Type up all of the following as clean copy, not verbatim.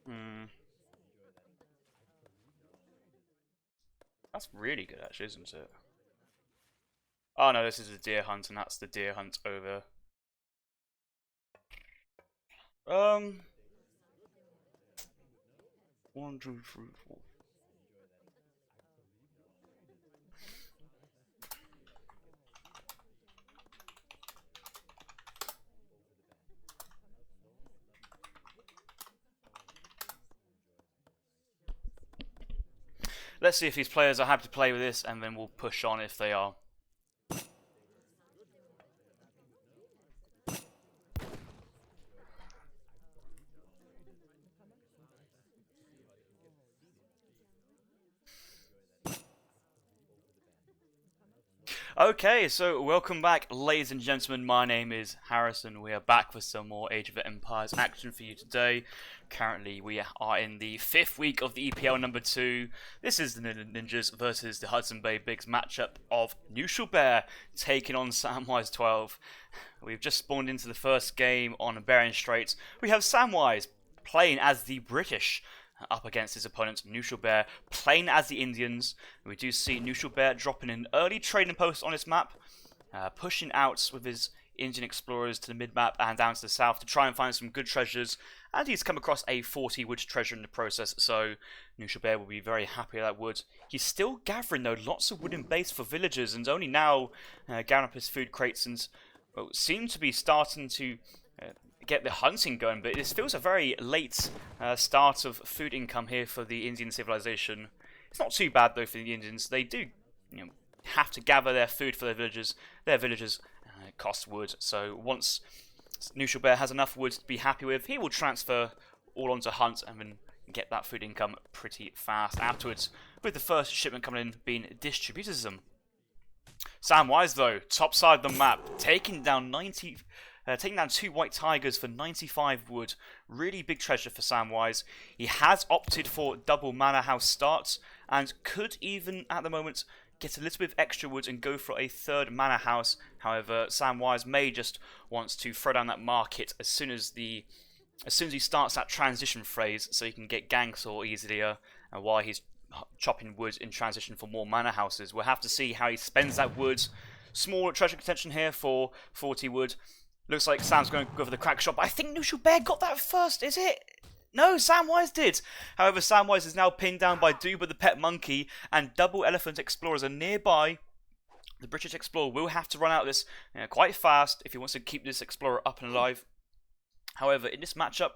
Hmm. That's really good, actually, isn't it? Oh no, this is a deer hunt, and that's the deer hunt over. Um, 1, 2, 3, 4. Let's see if these players are happy to play with this, and then we'll push on if they are. Okay, so welcome back, ladies and gentlemen. My name is Harrison. We are back with some more Age of Empires action for you today. Currently, we are in the 5th week of the EPL number 2. This is the Ninjas versus the Hudson Bay Bigs matchup of Knuschelbär taking on Samwise 12. We've just spawned into the first game on Bering Straits. We have Samwise playing as the British up against his opponent Knuschelbär, playing as the Indians. We do see Knuschelbär dropping an early trading post on his map, pushing out with his Indian explorers to the mid-map and down to the south to try and find some good treasures, and he's come across a 40 wood treasure in the process, so Knuschelbär will be very happy with that wood. He's still gathering though lots of wooden base for villagers, and only now gathering up his food crates, and seem to be starting to get the hunting going, but this feels a very late start of food income here for the Indian civilization. It's not too bad though for the Indians. They do, have to gather their food for their villagers. Their villagers cost wood, so once Knuschelbär has enough wood to be happy with, he will transfer all onto hunt and then get that food income pretty fast afterwards, with the first shipment coming in being distributism. Samwise though, top side of the map, taking down 2 white tigers for 95 wood. Really big treasure for Samwise. He has opted for double manor house starts and could even at the moment get a little bit of extra wood and go for a 3rd manor house. However, Samwise may just want to throw down that market as soon as he starts that transition phase, so he can get Gangsaw easier while he's chopping wood in transition for more manor houses. We'll have to see how he spends that wood. Small treasure contention here for 40 wood. Looks like Sam's going to go for the crack shot, but I think Knuschelbär got that first, is it? No, Samwise did. However, Samwise is now pinned down by Duba the pet monkey, and double elephant explorers are nearby. The British explorer will have to run out of this quite fast if he wants to keep this explorer up and alive. However, in this matchup,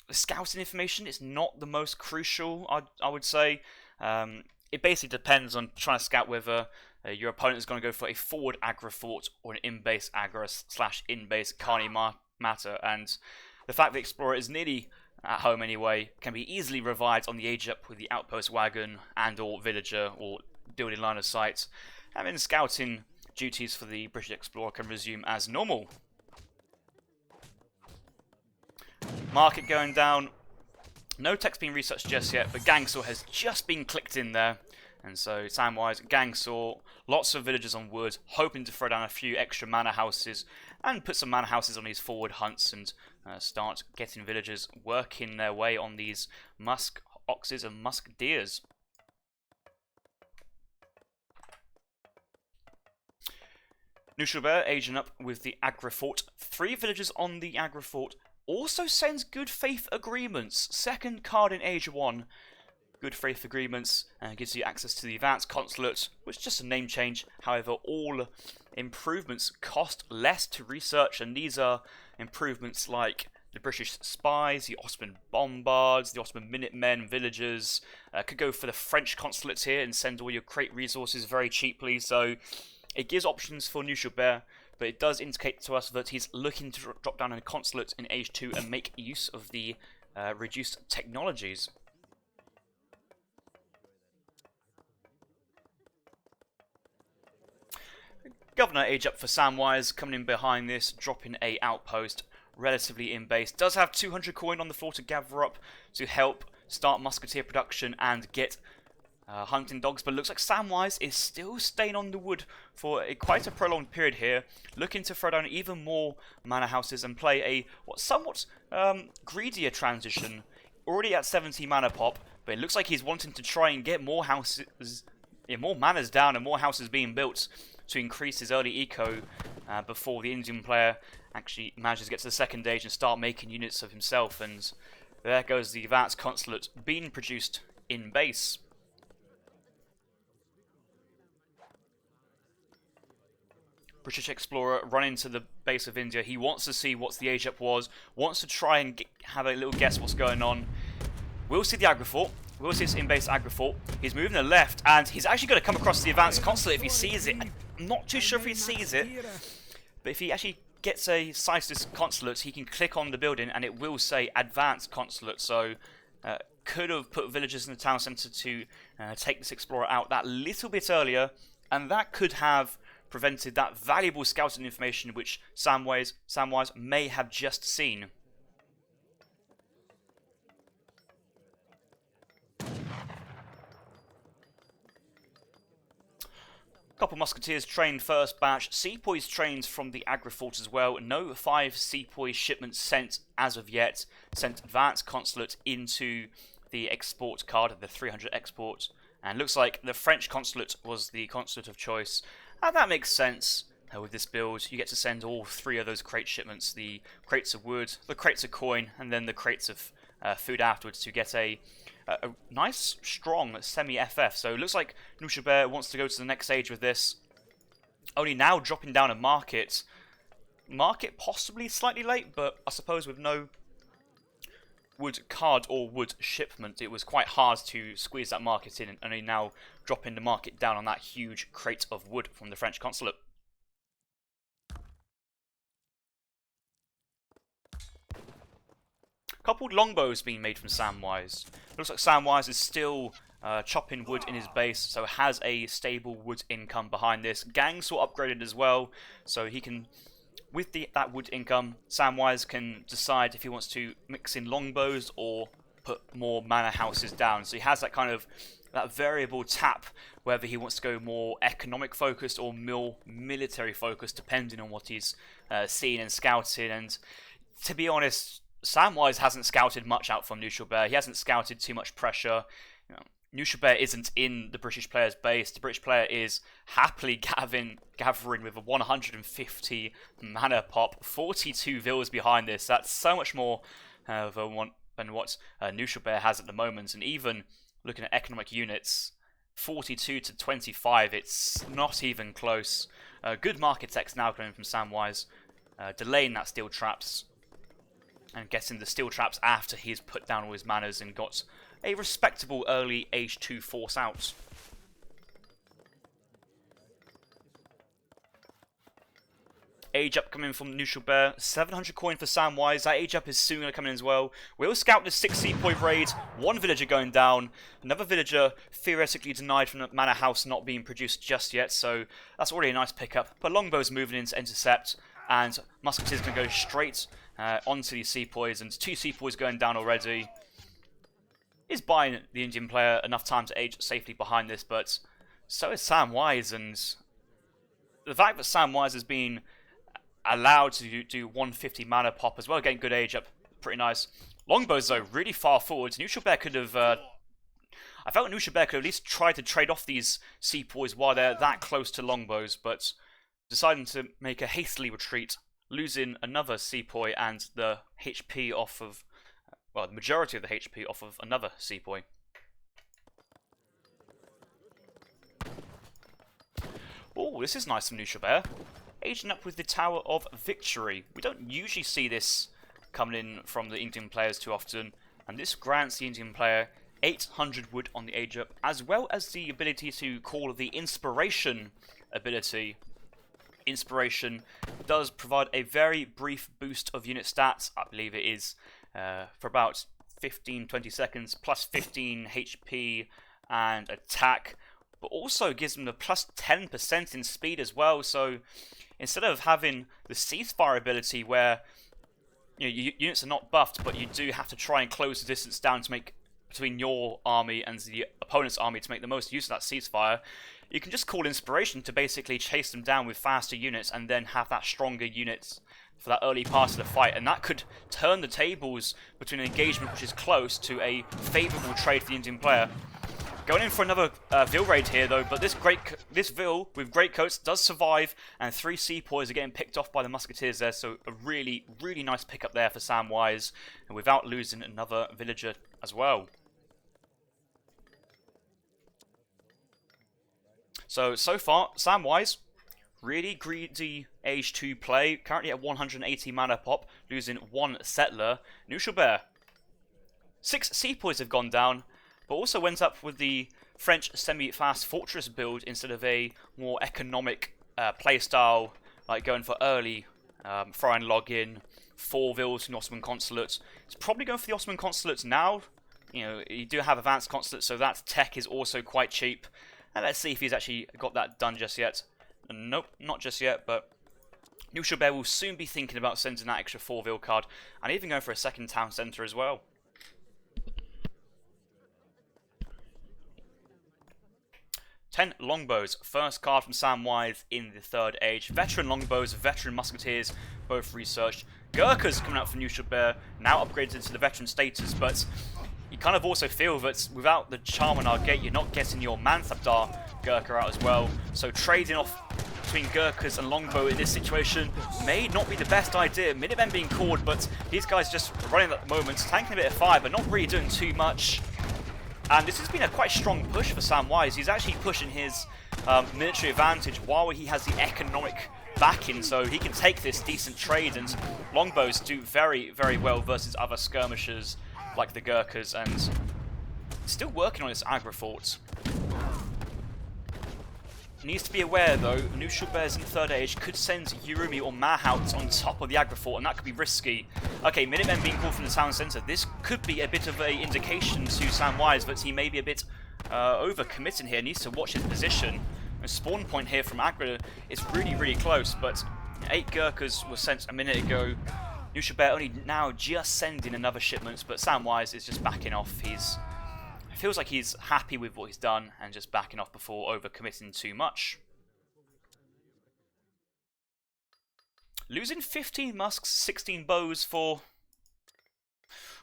the scouting information is not the most crucial, I would say. It basically depends on trying to scout whether your opponent is going to go for a forward aggro fort or an in-base aggro / in-base can't matter, and the fact that Explorer is nearly at home anyway can be easily revived on the age up with the outpost wagon and or villager or building line of sight, and then scouting duties for the British Explorer can resume as normal. Market going down. No text being researched just yet, but Gangsaw has just been clicked in there. And so Samwise, Gangsaw, lots of villagers on wood, hoping to throw down a few extra manor houses and put some manor houses on these forward hunts and start getting villagers working their way on these musk oxes and musk deers. Knuschelbär aging up with the aggro fort. 3 villagers on the aggro fort. Also sends good faith agreements. 2nd card in Age 1. Good faith agreements gives you access to the advanced consulate, which is just a name change. However, all improvements cost less to research, and these are improvements like the British spies, the Ottoman bombards, the Ottoman Minutemen, villagers. Could go for the French consulate here and send all your crate resources very cheaply. So it gives options for Knuschelbär, but it does indicate to us that he's looking to drop down a consulate in Age 2 and make use of the reduced technologies. Governor age up for Samwise, coming in behind this, dropping a outpost, relatively in base. Does have 200 coin on the floor to gather up to help start musketeer production and get hunting dogs, but looks like Samwise is still staying on the wood for quite a prolonged period here, looking to throw down even more manor houses and play a somewhat greedier transition already at 70 mana pop, but it looks like he's wanting to try and get more houses, more manas down and more houses being built to increase his early eco before the Indian player actually manages to get to the second stage and start making units of himself. And there goes the advanced consulate being produced in base. British explorer running to the base of India. He wants to see what the age up was, wants to try and have a little guess what's going on. We'll see the agrifort. We'll see this in-base agrifort. He's moving to the left, and he's actually going to come across the advanced consulate if he sees it. I'm not too sure if he sees it, but if he actually gets a sight of this consulate, he can click on the building, and it will say advanced consulate. So, could have put villagers in the town centre to take this explorer out that little bit earlier, and that could have prevented that valuable scouting information which Samwise may have just seen. Couple musketeers trained first batch. Sepoys trained from the agrifort as well. No 5 sepoy shipments sent as of yet. Sent advanced consulate into the export card, the 300 export. And looks like the French consulate was the consulate of choice. And that makes sense. With this build, you get to send all 3 of those crate shipments. The crates of wood, the crates of coin, and then the crates of food afterwards to get a nice, strong semi-FF. So it looks like Knuschelbär wants to go to the next stage with this. Only now dropping down a market. Market possibly slightly late, but I suppose with no wood card or wood shipment, it was quite hard to squeeze that market in, and only now dropping the market down on that huge crate of wood from the French consulate. Coupled longbows being made from Samwise. Looks like Samwise is still chopping wood in his base, so has a stable wood income behind this. Gangs were upgraded as well, so he can, with that wood income, Samwise can decide if he wants to mix in longbows or put more manor houses down. So he has that kind of that variable tap, whether he wants to go more economic focused or more military focused, depending on what he's seen and scouted. And to be honest, Samwise hasn't scouted much out from Knuschelbär. He hasn't scouted too much pressure. You know, Knuschelbär isn't in the British player's base. The British player is happily gathering with a 150 mana pop, 42 villas behind this. That's so much more than what Knuschelbär has at the moment. And even looking at economic units, 42 to 25, it's not even close. Good market text now coming from Samwise, delaying that steel traps. And getting the steel traps after he's put down all his manners and got a respectable early age 2 force out. Age up coming from Knuschelbär, 700 coin for Samwise. That age up is soon going to come in as well. We'll scout the 6 sepoy raid, 1 villager going down, another villager theoretically denied from the manor house not being produced just yet, so that's already a nice pickup. But longbow's moving in to intercept, and musketeers going to go straight onto these sepoys, and 2 sepoys going down already. Is buying the Indian player enough time to age safely behind this, but so is Samwise, and the fact that Samwise has been allowed to do 150 mana pop as well, getting good age up, pretty nice. Longbows though, really far forward. Knuschelbär could have, I felt Knuschelbär could at least try to trade off these sepoys while they're that close to longbows, but deciding to make a hastily retreat, losing another sepoy and the HP off of, well, the majority of the HP off of another sepoy. Oh, this is nice from Knuschelbär. Aging up with the Tower of Victory. We don't usually see this coming in from the Indian players too often, and this grants the Indian player 800 wood on the age up, as well as the ability to call the Inspiration ability. Inspiration does provide a very brief boost of unit stats. I believe it is for about 15-20 seconds, plus 15 HP and attack, but also gives them the plus 10% in speed as well. So instead of having the ceasefire ability where units are not buffed, but you do have to try and close the distance down to make between your army and the opponent's army to make the most use of that ceasefire, you can just call Inspiration to basically chase them down with faster units and then have that stronger units for that early part of the fight, and that could turn the tables between an engagement which is close to a favourable trade for the Indian player. Going in for another Vil raid here though, but this Vil with great coats does survive, and 3 sepoys are getting picked off by the musketeers there, so a really, really nice pickup there for Samwise, and without losing another villager as well. So far, Samwise, really greedy Age 2 play, currently at 180 mana pop, losing 1 settler. Knuschelbär, 6 sepoys have gone down, but also went up with the French semi-fast fortress build instead of a more economic playstyle, like going for early foreign login, 4 Vils in Ottoman Consulate. It's probably going for the Ottoman Consulate now. You know, you do have advanced consulates, so that tech is also quite cheap. And let's see if he's actually got that done just yet. Nope, not just yet, but Knuschelbär will soon be thinking about sending that extra 4 Vil card, and even going for a second town centre as well. Ten longbows, first card from Samwise in the third age. Veteran longbows, veteran musketeers, both researched. Gurkhas coming out from Knuschelbär, now upgraded to the veteran status, but you kind of also feel that without the charm on our gate, you're not getting your Manthabdar Gurkha out as well. So trading off between Gurkhas and longbow in this situation may not be the best idea. Minutemen being called, but these guys just running at the moment, tanking a bit of fire, but not really doing too much. And this has been a quite strong push for Samwise. He's actually pushing his military advantage while he has the economic backing, so he can take this decent trade, and longbows do very, very well versus other skirmishers like the Gurkhas, and still working on this aggro fort. Needs to be aware though, Knuschelbär's in third age could send Yurumi or Mahout on top of the aggro fort, and that could be risky. Okay, Minutemen being called from the town centre. This could be a bit of an indication to Samwise that he may be a bit over-committing here. Needs to watch his position. The spawn point here from aggro is really, really close, but 8 Gurkhas were sent a minute ago. Knuschelbär only now just sending another shipment, but Samwise is just backing off. It feels like he's happy with what he's done and just backing off before over-committing too much. Losing 15 musks, 16 bows for...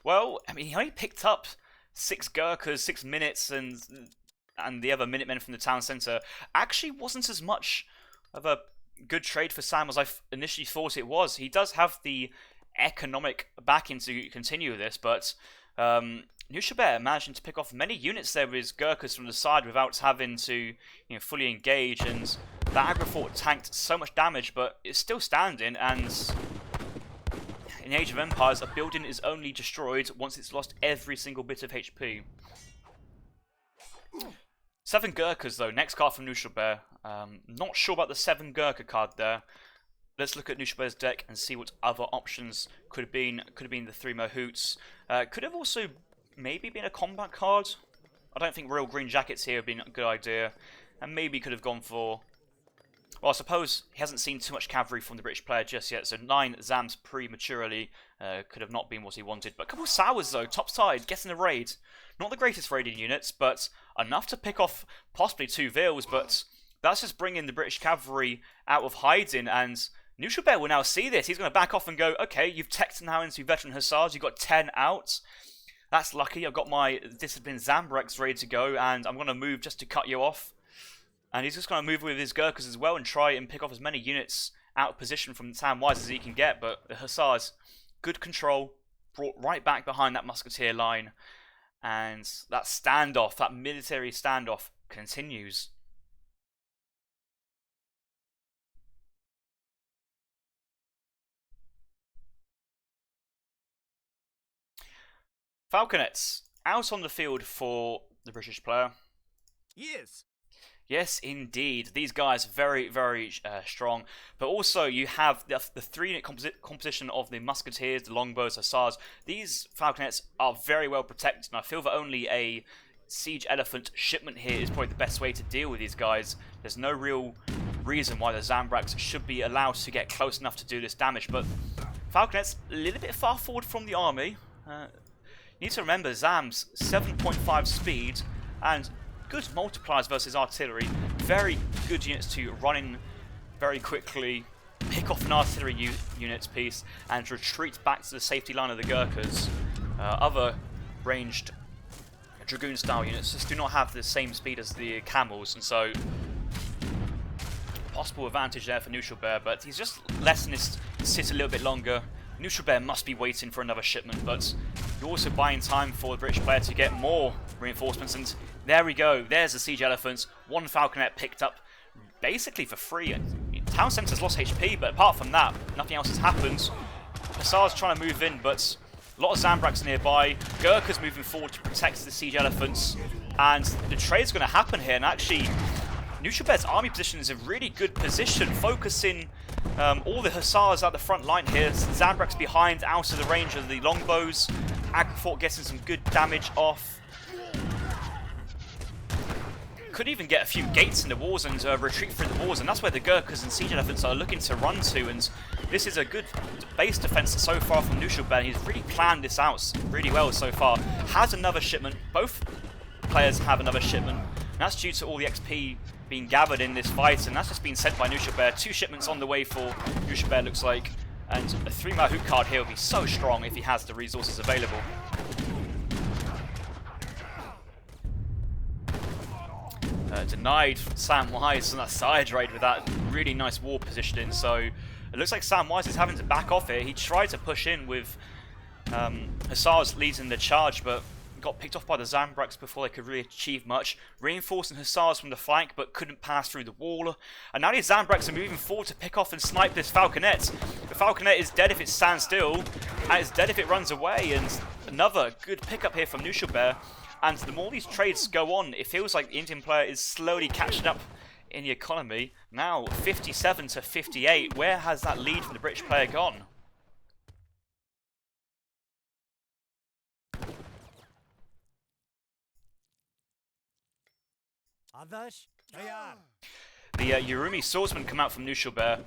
Well, I mean, he only picked up 6 Gurkhas, 6 minutes, and the other Minutemen from the town centre. Actually wasn't as much of a good trade for Sam as I initially thought it was. He does have the economic backing to continue this, but Knuschelbär managing to pick off many units there with his Gurkhas from the side without having to fully engage, and that aggro fort tanked so much damage, but it's still standing, and in Age of Empires a building is only destroyed once it's lost every single bit of HP. 7 Gurkhas though, next card from Knuschelbär. Not sure about the 7 Gurkha card there. Let's look at Knuschelbär's deck and see what other options could have been. Could have been the 3 Mahouts. Could have also maybe been a combat card. I don't think Royal Green Jackets here have been a good idea. And maybe could have gone for... Well, I suppose he hasn't seen too much cavalry from the British player just yet, so 9 Zams prematurely could have not been what he wanted. But a couple of Sours though, topside, getting a raid. Not the greatest raiding units, but enough to pick off possibly 2 Vils, but that's just bringing the British cavalry out of hiding, and Knuschelbär will now see this. He's going to back off and go, okay, you've teched now into veteran hussars, you've got 10 out. That's lucky, I've got my disciplined Zambreks ready to go, and I'm going to move just to cut you off. And he's just going to move with his Gurkhas as well and try and pick off as many units out of position from Samwise as he can get. But the hussars, good control, brought right back behind that musketeer line. And that standoff, that military standoff, continues. Falconets, out on the field for the British player. Yes. Yes, indeed. These guys very, very strong. But also you have the 3-unit composition of the musketeers, the longbows, hussars. These falconets are very well protected, and I feel that only a siege elephant shipment here is probably the best way to deal with these guys. There's no real reason why the Zambreks should be allowed to get close enough to do this damage. But falconets a little bit far forward from the army. You need to remember Zams 7.5 speed and good multipliers versus artillery. Very good units to run in very quickly pick off an artillery unit piece and retreat back to the safety line of the Gurkhas. Other ranged Dragoon style units just do not have the same speed as the camels, and so possible advantage there for Knuschelbär, but he's just letting this sit a little bit longer. Knuschelbär must be waiting for another shipment, but you're also buying time for the British player to get more reinforcements, and there we go. There's the siege elephants. One falconet picked up basically for free. Town centre's lost HP, but apart from that, nothing else has happened. Hussars trying to move in, but a lot of Zambraks nearby. Gurkha's moving forward to protect the siege elephants, and the trade's going to happen here. And actually, Knuschelbär's army position is a really good position, focusing all the Hussars at the front line here. Zambraks behind, out of the range of the longbows. Agrafort getting some good damage off. Could even get a few gates in the walls and retreat through the walls, and that's where the Gurkhas and siege elephants are looking to run to. And this is a good base defense so far from Knuschelbär. He's really planned this out really well so far. Has another shipment. Both players have another shipment. And that's due to all the XP being gathered in this fight, and that's just been sent by Knuschelbär. 2 shipments on the way for Knuschelbär, looks like. And a 3 Mahout card here will be so strong if he has the resources available. Denied Samwise on that side raid with that really nice wall positioning, so it looks like Samwise is having to back off here. He tried to push in with Hussars leading the charge, but got picked off by the Zambraks before they could really achieve much. Reinforcing Hussars from the flank, but couldn't pass through the wall. And now these Zambraks are moving forward to pick off and snipe this Falconet. The Falconet is dead if it stands still, and it's dead if it runs away. And another good pickup here from Knuschelbär. And the more these trades go on, it feels like the Indian player is slowly catching up in the economy. Now 57 to 58. Where has that lead from the British player gone? The Urumi swordsman come out from Knuschelbär.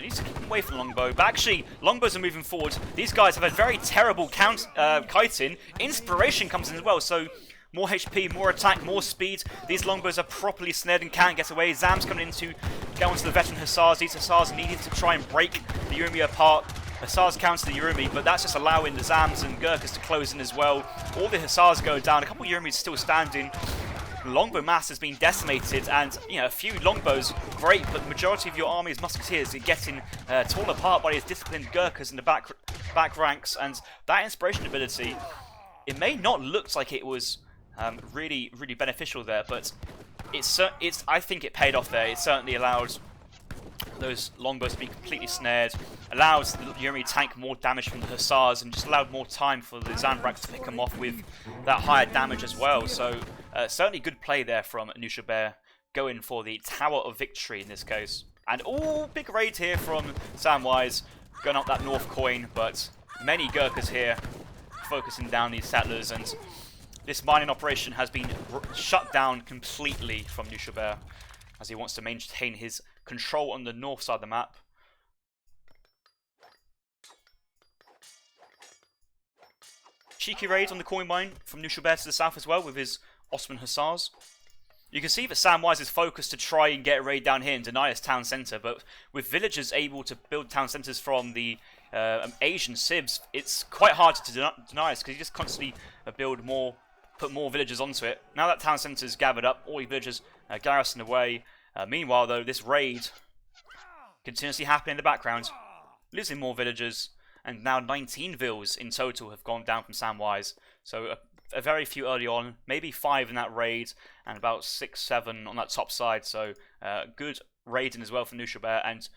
Needs to keep away from longbow, but actually longbows are moving forward. These guys have had very terrible kiting. Inspiration comes in as well, so more HP, more attack, more speed. These longbows are properly snared and can't get away. Zam's coming in to go onto the veteran Hussars. These Hussars needing to try and break the Urumi apart. Hussars counter the Urumi, but that's just allowing the Zams and Gurkhas to close in as well. All the Hussars go down. A couple of Urumis still standing. Longbow mass has been decimated, and a few longbows, great, but the majority of your army's musketeers are getting torn apart by these disciplined Gurkhas in the back ranks. And that inspiration ability, it may not look like it was really beneficial there, but I think it paid off there. It certainly allowed those longbows to be completely snared, allows the Urumi tank more damage from the Hussars, and just allowed more time for the Zambraks to pick them off with that higher damage as well. So certainly good play there from Knuschelbär, going for the Tower of Victory in this case. And big raid here from Samwise, going up that north coin, but many Gurkhas here focusing down these settlers, and this mining operation has been shut down completely from Knuschelbär, as he wants to maintain his control on the north side of the map. Cheeky raid on the coin mine from Knuschelbär to the south as well with his Ottoman Hussars. You can see that Samwise is focused to try and get a raid down here and deny his town centre, but with villagers able to build town centres from the Asian Sibs, it's quite hard to deny us, because you just constantly put more villagers onto it. Now that town centre is gathered up, all the villagers garrison away. Meanwhile, though, this raid continuously happening in the background, losing more villagers, and now 19 vills in total have gone down from Samwise. So a very few early on, maybe 5 in that raid, and about 6, 7 on that top side. So good raiding as well from Knuschelbär, and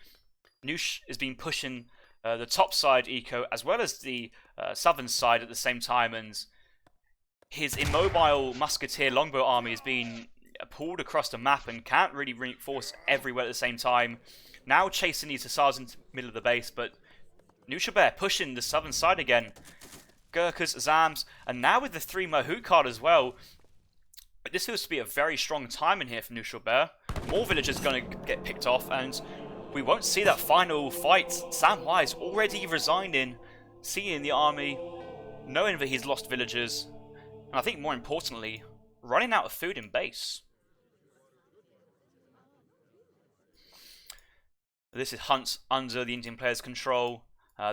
Nush has been pushing the top side eco as well as the southern side at the same time, and his immobile musketeer longbow army has been pulled across the map and can't really reinforce everywhere at the same time. Now chasing these Hussars into the middle of the base, but Knuschelbär pushing the southern side again. Gurkhas, Zams, and now with the 3 Mahout card as well. This feels to be a very strong time in here for Knuschelbär. More villagers going to get picked off, and we won't see that final fight. Samwise already resigning, seeing the army, knowing that he's lost villagers, and I think more importantly, running out of food in base. This is hunts under the Indian player's control.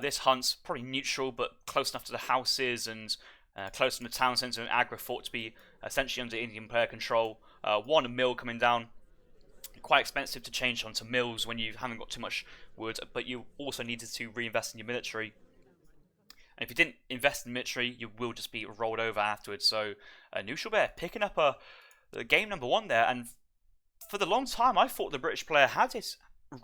This hunt's probably neutral, but close enough to the houses and close to the town centre and Agra fort to be essentially under Indian player control. One mill coming down. Quite expensive to change onto mills when you haven't got too much wood, but you also needed to reinvest in your military. And if you didn't invest in military, you will just be rolled over afterwards. So Knuschelbär picking up a game number one there, and for the long time I thought the British player had this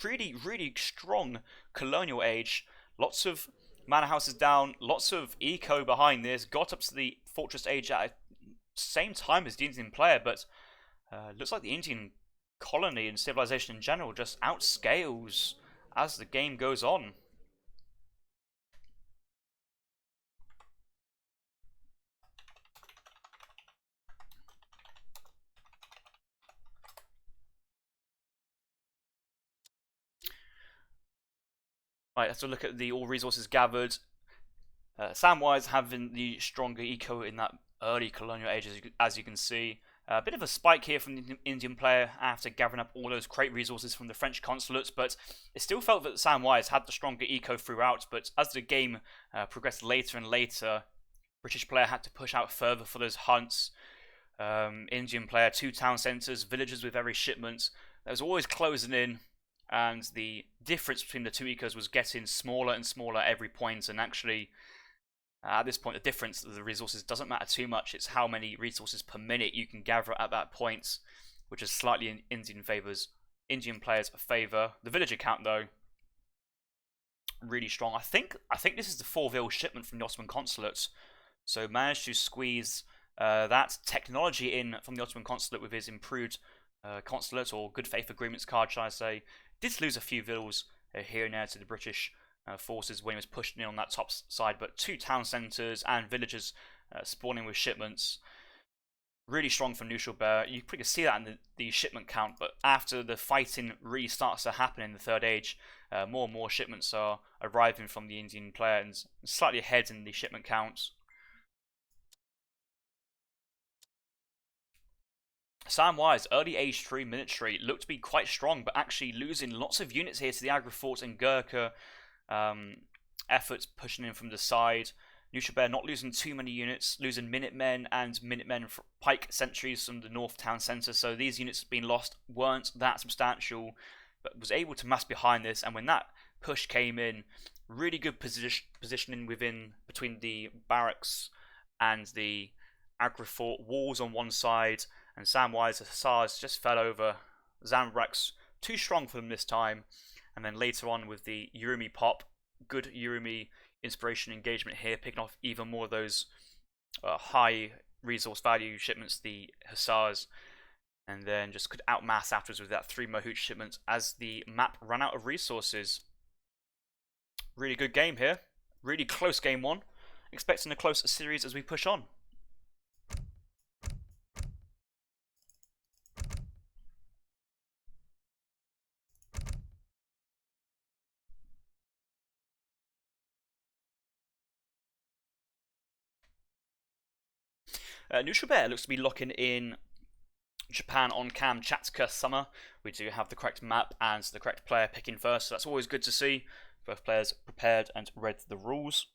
really strong colonial age. Lots of manor houses down, lots of eco behind this. Got up to the fortress age at the same time as the Indian player, but looks like the Indian colony and civilization in general just outscales as the game goes on. Right, let's look at the all resources gathered. Samwise having the stronger eco in that early colonial age, as you can see. A bit of a spike here from the Indian player after gathering up all those crate resources from the French consulates, but it still felt that Samwise had the stronger eco throughout. But as the game progressed later and later, British player had to push out further for those hunts. Indian player, 2 town centres, villages with every shipment. There was always closing in, and the difference between the two ecos was getting smaller and smaller every point, and actually at this point the difference of the resources doesn't matter too much. It's how many resources per minute you can gather at that point, which is slightly in Indian players' favour. The villager count though, really strong. I think this is the 4 shipment from the Ottoman consulate, so managed to squeeze that technology in from the Ottoman consulate with his improved consulate or good faith agreements card, shall I say. Did lose a few villas here and there to the British forces when he was pushing in on that top side, but 2 town centres and villages spawning with shipments. Really strong for Knuschelbär. You can see that in the shipment count, but after the fighting really starts to happen in the Third Age, more and more shipments are arriving from the Indian player and slightly ahead in the shipment counts. Samwise, early age 3 military, looked to be quite strong, but actually losing lots of units here to the Agra fort and Gurkha efforts pushing in from the side. Knuschelbär not losing too many units, losing Minutemen and Minutemen pike sentries from the north town centre, so these units being lost weren't that substantial, but was able to mass behind this, and when that push came in, really good positioning between the barracks and the Agra fort, walls on one side, and Samwise Hussars just fell over. Zamrak's too strong for them this time, and then later on with the Urumi pop, good Urumi inspiration engagement here, picking off even more of those high resource value shipments, the Hussars, and then just could outmass afterwards with that 3 Mahout shipments as the map ran out of resources. Really good game here, really close game one, expecting a close series as we push on. Knuschelbär looks to be locking in Japan on Kamchatka Summer. We do have the correct map and the correct player picking first, so that's always good to see. Both players prepared and read the rules.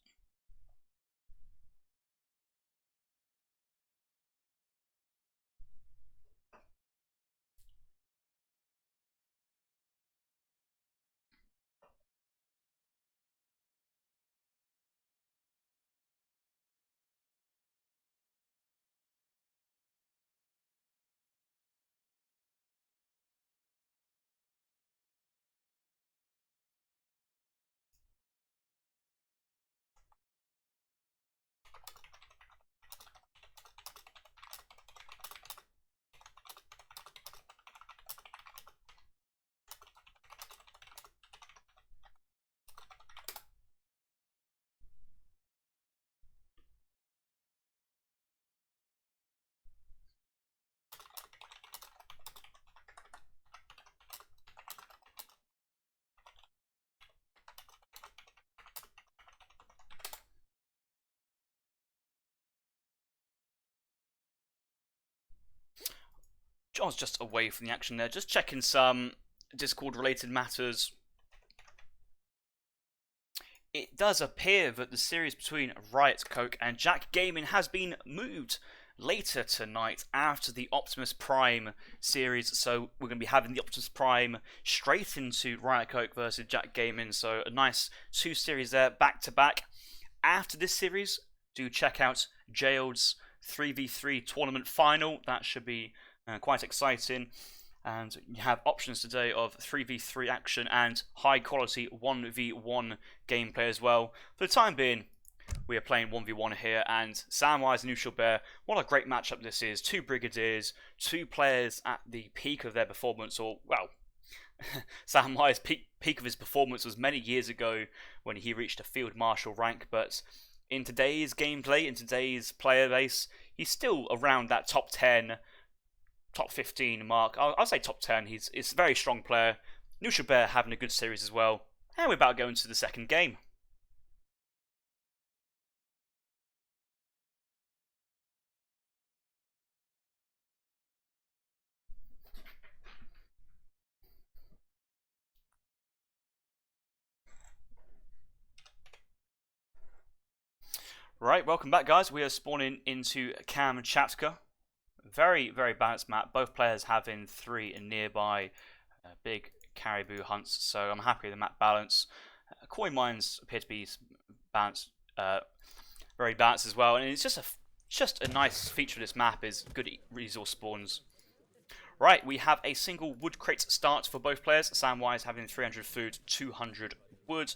John's just away from the action there, just checking some Discord related matters. it does appear that the series between Riot Coke and Jack Gaming has been moved later tonight after the Optimus Prime series. So we're going to be having the Optimus Prime straight into Riot Coke versus Jack Gaming. So a nice 2 series there back to back. After this series, do check out Jail's 3v3 tournament final. That should be quite exciting. And you have options today of 3v3 action and high quality 1v1 gameplay as well. For the time being, we are playing 1v1 here, and Samwise and Knuschelbär, what a great matchup this is. 2 Brigadiers, 2 players at the peak of their performance, or, well, Samwise's peak of his performance was many years ago when he reached a Field Marshal rank, but in today's gameplay, in today's player base, he's still around that top 10, top 15 mark. I'll say top 10. He's a very strong player. Knuschelbär having a good series as well. And we're about to go into the second game. Right, welcome back, guys. We are spawning into Kamchatka. Very, very balanced map. Both players having 3 nearby big caribou hunts, so I'm happy with the map balance. Coin mines appear to be balanced, very balanced as well, and it's just a nice feature of this map is good resource spawns. Right, we have a single wood crate start for both players. Samwise having 300 food, 200 wood,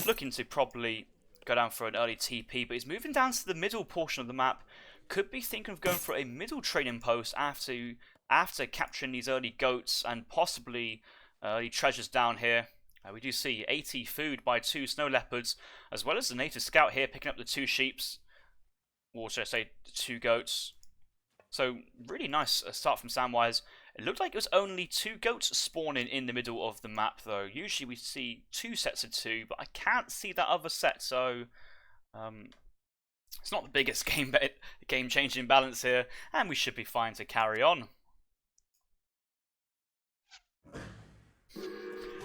looking to probably go down for an early TP, but he's moving down to the middle portion of the map. Could be thinking of going for a middle trading post after capturing these early goats and possibly early treasures down here. We do see 80 food by 2 snow leopards, as well as the native scout here picking up the 2 sheeps, or should I say 2 goats. So really nice start from Samwise. It looked like it was only 2 goats spawning in the middle of the map though. Usually we see 2 sets of 2, but I can't see that other set, so it's not the biggest game-changing balance here, and we should be fine to carry on.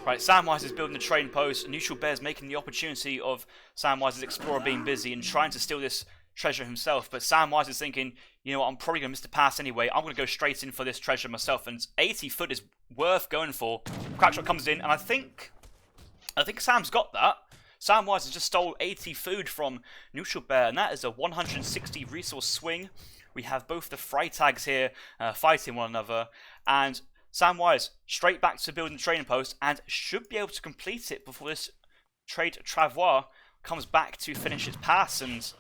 Right, Samwise is building the trading post. Knuschelbär's making the opportunity of Samwise's explorer being busy and trying to steal this treasure himself, but Samwise is thinking, you know what, I'm probably going to miss the pass anyway. I'm going to go straight in for this treasure myself, and 80 foot is worth going for. Crackshot comes in, and I think Sam's got that. Samwise has just stole 80 food from Knuschelbär, and that is a 160 resource swing. We have both the Freitags here fighting one another, and Samwise straight back to building the trading post, and should be able to complete it before this trade travois comes back to finish its pass. And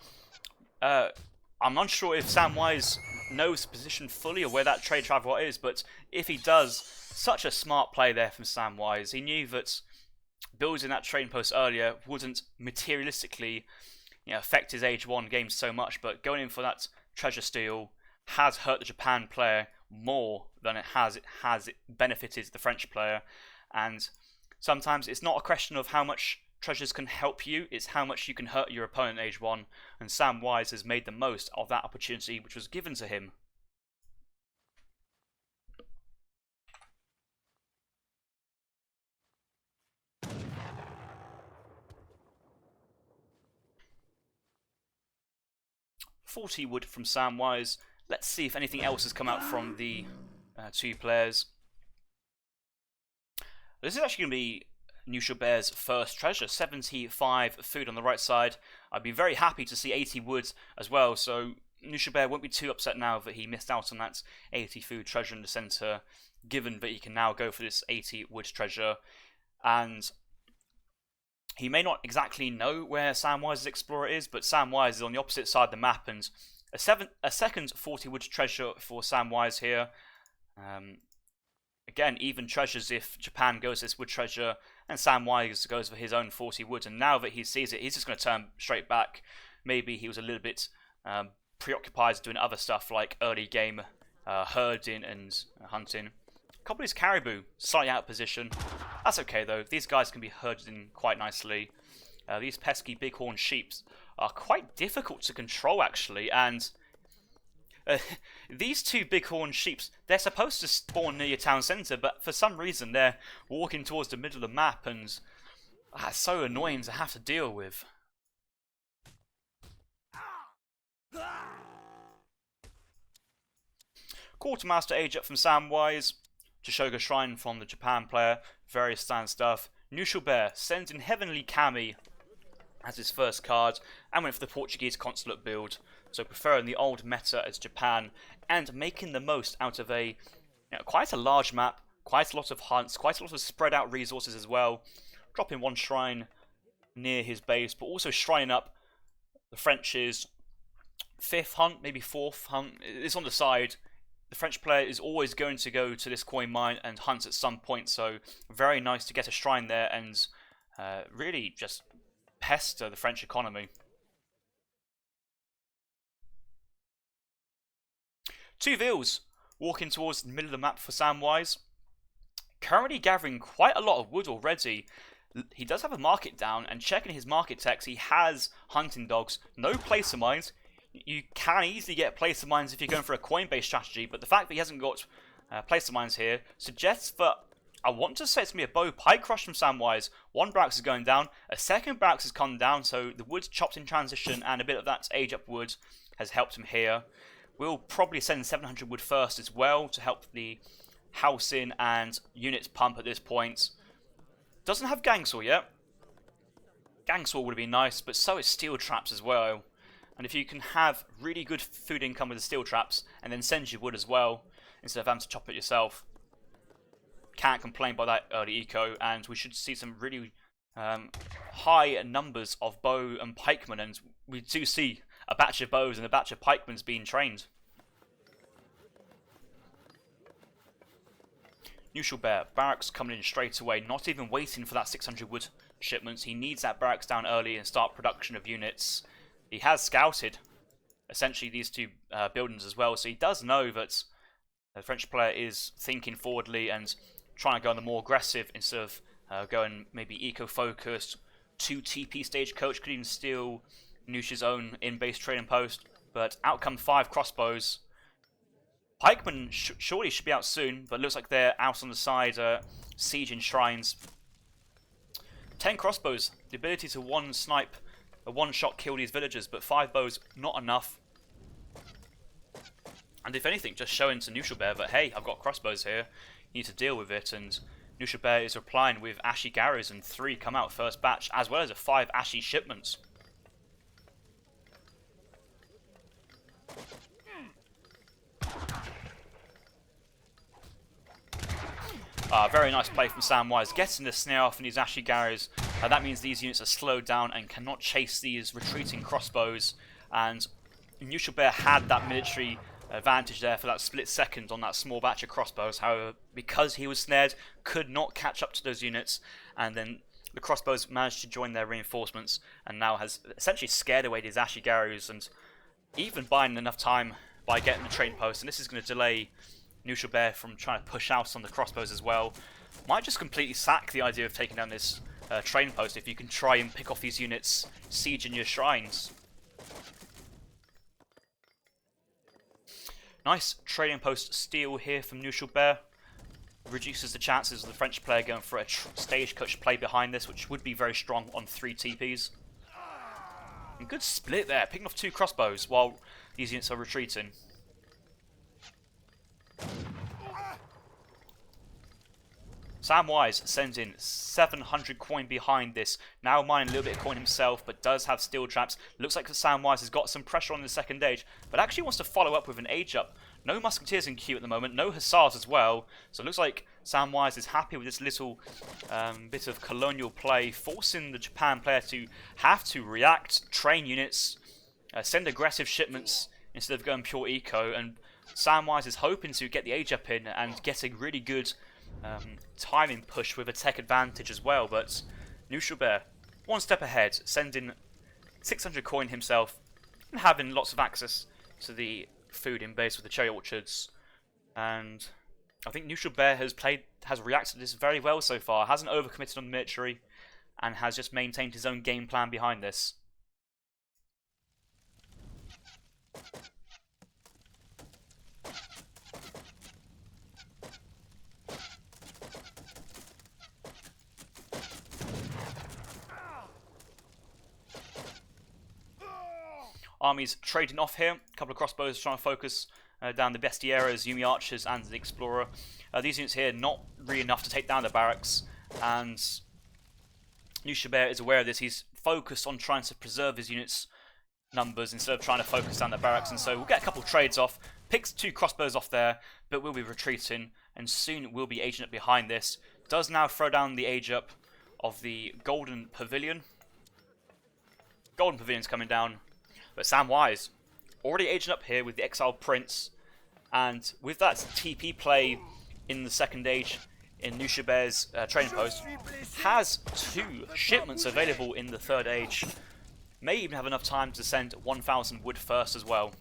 I'm unsure if Samwise knows the position fully or where that trade travois is, but if he does, such a smart play there from Samwise. He knew that building that trading post earlier wouldn't materialistically affect his Age 1 game so much, but going in for that treasure steal has hurt the Japan player more than it has benefited the French player. And sometimes it's not a question of how much treasures can help you, it's how much you can hurt your opponent in Age 1, and Samwise has made the most of that opportunity which was given to him. .40 wood from Samwise. Let's see if anything else has come out from the 2 players. This is actually going to be Knuschelbär's first treasure. 75 food on the right side. I'd be very happy to see 80 wood as well, so Knuschelbär won't be too upset now that he missed out on that 80 food treasure in the centre, given that he can now go for this 80 wood treasure. And he may not exactly know where Samwise's explorer is, but Samwise is on the opposite side of the map, and a second 40 wood treasure for Samwise here. Again, even treasures if Japan goes this wood treasure and Samwise goes for his own 40 wood, and now that he sees it, he's just going to turn straight back. Maybe he was a little bit preoccupied doing other stuff like early game herding and hunting. A couple of his caribou, slightly out of position. That's okay though, these guys can be herded in quite nicely. These pesky bighorn sheep are quite difficult to control actually, and these 2 bighorn sheep, they're supposed to spawn near your town centre, but for some reason they're walking towards the middle of the map, and That's so annoying to have to deal with. Quartermaster age up from Samwise. Jishoga Shrine from the Japan player. Very standard stuff. Knuschelbär sends in Heavenly Kami as his first card, and went for the Portuguese consulate build. So preferring the old meta as Japan, and making the most out of a quite a large map, quite a lot of hunts, quite a lot of spread out resources as well. Dropping one shrine near his base, but also shrining up the French's 5th hunt, maybe 4th hunt. It's on the side. The French player is always going to go to this coin mine and hunt at some point, so very nice to get a shrine there and really just pester the French economy. 2 Vils walking towards the middle of the map for Samwise. Currently gathering quite a lot of wood already. He does have a market down, and checking his market text, he has hunting dogs, no placer mines. You can easily get placer mines if you're going for a coin-based strategy, but the fact that he hasn't got placer mines here suggests that I want to say it's going to be a bow pike rush from Samwise. One barracks is going down, a second barracks has come down, so the wood's chopped in transition, and a bit of that age up wood has helped him here. We'll probably send 700 wood first as well to help the house in and units pump at this point. Doesn't have Gangsaw yet. Gangsaw would have been nice, but so is steel traps as well. And if you can have really good food income with the steel traps and then send your wood as well, instead of having to chop it yourself, can't complain by that early eco, and we should see some really high numbers of bow and pikemen, and we do see a batch of bows and a batch of pikemans being trained. Knuschelbär, barracks coming in straight away, not even waiting for that 600 wood shipments. He needs that barracks down early and start production of units. He has scouted essentially these 2 buildings as well, so he does know that the French player is thinking forwardly and trying to go on the more aggressive instead of going maybe eco-focused. 2 TP stagecoach could even steal Nush's own in-base trading post, but out come 5 crossbows. Pikemen surely should be out soon, but looks like they're out on the side sieging shrines. 10 crossbows, the ability to one-shot kill these villagers, but 5 bows, not enough. And if anything, just showing to Knuschelbär that, hey, I've got crossbows here, you need to deal with it, and Knuschelbär is replying with Ashy Garrows, and 3 come out first batch, as well as a 5 Ashy shipments. Very nice play from Samwise, getting the snare off in these Ashy Garrows. That means these units are slowed down and cannot chase these retreating crossbows, and Knuschelbär had that military advantage there for that split second on that small batch of crossbows. However, because he was snared, could not catch up to those units, and then the crossbows managed to join their reinforcements, and now has essentially scared away these Ashy Garrows, and even buying enough time by getting the train post. And this is going to delay Knuschelbär from trying to push out on the crossbows as well. Might just completely sack the idea of taking down this train post if you can try and pick off these units sieging your shrines. Nice trading post steal here from Knuschelbär. Reduces the chances of the French player going for a stagecoach play behind this, which would be very strong on 3 TPs. And good split there, picking off 2 crossbows while these units are retreating. Samwise sends in 700 coin behind this. Now mining a little bit of coin himself, but does have steel traps. Looks like Samwise has got some pressure on the second age, but actually wants to follow up with an age up. No musketeers in queue at the moment, no hussars as well. So it looks like Samwise is happy with this little bit of colonial play, forcing the Japan player to have to react, train units, send aggressive shipments instead of going pure eco. And Samwise is hoping to get the age up in and get a really good timing push with a tech advantage as well, but Knuschelbär, one step ahead, sending 600 coin himself and having lots of access to the food in base with the cherry orchards. And I think Knuschelbär has reacted to this very well so far, hasn't overcommitted on the military, and has just maintained his own game plan behind this. armies trading off here. A couple of crossbows trying to focus down the Bestieras, Yumi Archers, and the Explorer. These units here not really enough to take down the barracks, and Knuschelbär is aware of this. He's focused on trying to preserve his units' numbers instead of trying to focus down the barracks, and so we'll get a couple of trades off. Picks 2 crossbows off there, but we'll be retreating, and soon we'll be aging up behind this. Does now throw down the age up of the Golden Pavilion. Golden Pavilion's coming down, but Samwise already aging up here with the Exiled Prince, and with that TP play in the second age in Knuschelbär's training post, has 2 shipments available in the third age. May even have enough time to send 1,000 wood first as well.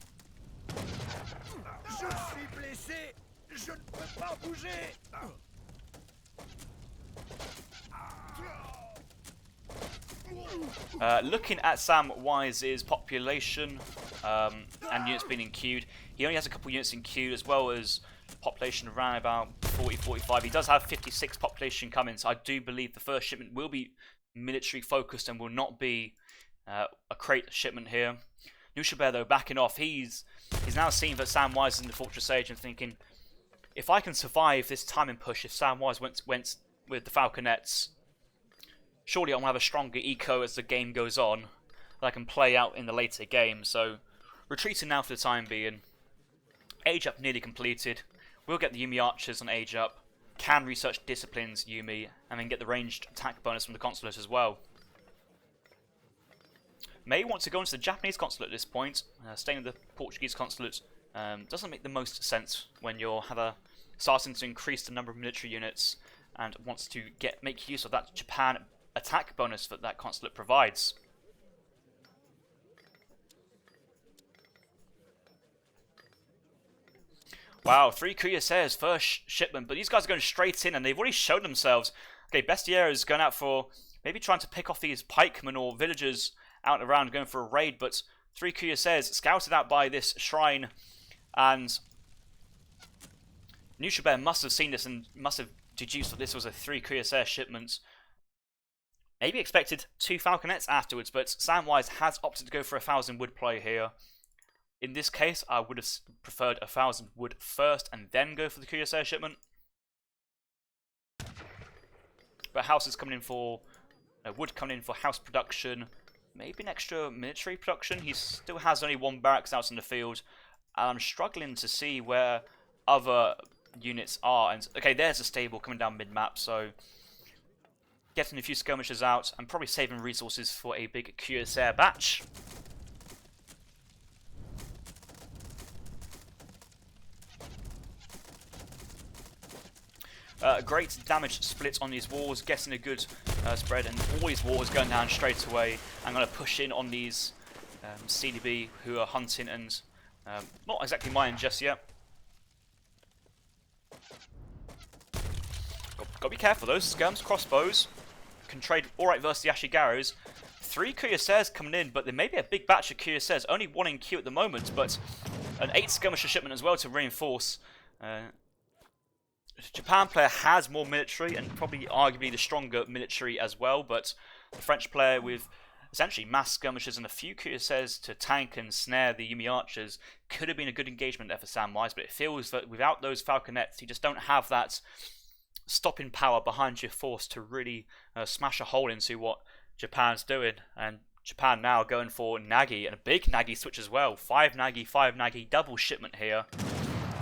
Looking at Samwise's population and units being in queued, he only has a couple units in queue, as well as population around about 40-45. He does have 56 population coming, so I do believe the first shipment will be military focused and will not be a crate shipment here. Knuschelbär, though, backing off. He's now seeing that Samwise is in the Fortress Age and thinking, if I can survive this timing push, if Samwise went with the Falconets, surely I'm going to have a stronger eco as the game goes on that I can play out in the later game. So, retreating now for the time being. Age up nearly completed. We'll get the Yumi Archers on age up. Can research disciplines Yumi, and then get the ranged attack bonus from the consulate as well. May want to go into the Japanese consulate at this point. Staying with the Portuguese consulate doesn't make the most sense when you're starting to increase the number of military units and wants to make use of that Japan attack bonus that that consulate provides. Wow, 3 cuirassiers first shipment, but these guys are going straight in and they've already shown themselves. Okay, Bestiaire is going out for maybe trying to pick off these pikemen or villagers out and around going for a raid, but 3 cuirassiers scouted out by this shrine, and Knuschelbär must have seen this and must have deduced that this was a 3 cuirassier shipment. Maybe expected 2 falconets afterwards, but Samwise has opted to go for a 1,000 wood play here. In this case, I would have preferred 1,000 wood first and then go for the cuirassier shipment. But house is coming in for wood coming in for house production. Maybe an extra military production. He still has only 1 barracks out in the field. And I'm struggling to see where other units are. And okay, there's a stable coming down mid-map, so getting a few skirmishers out and probably saving resources for a big cuirassier batch. Great damage split on these walls, getting a good spread, and all these walls going down straight away. I'm going to push in on these CDB who are hunting and not exactly mining just yet. Got to be careful though. Skirms, crossbows can trade alright versus the Ashigaros. 3 cuirassiers coming in, but there may be a big batch of cuirassiers. Only 1 in queue at the moment, but an 8 skirmisher shipment as well to reinforce. Japan player has more military and probably arguably the stronger military as well, but the French player with essentially mass skirmishers and a few cuirassiers to tank and snare the Yumi Archers could have been a good engagement there for Samwise, but it feels that without those falconets, you just don't have that stopping power behind your force to really smash a hole into what Japan's doing. And Japan now going for Nagi, and a big Nagi switch as well. 5 Nagi, double shipment here,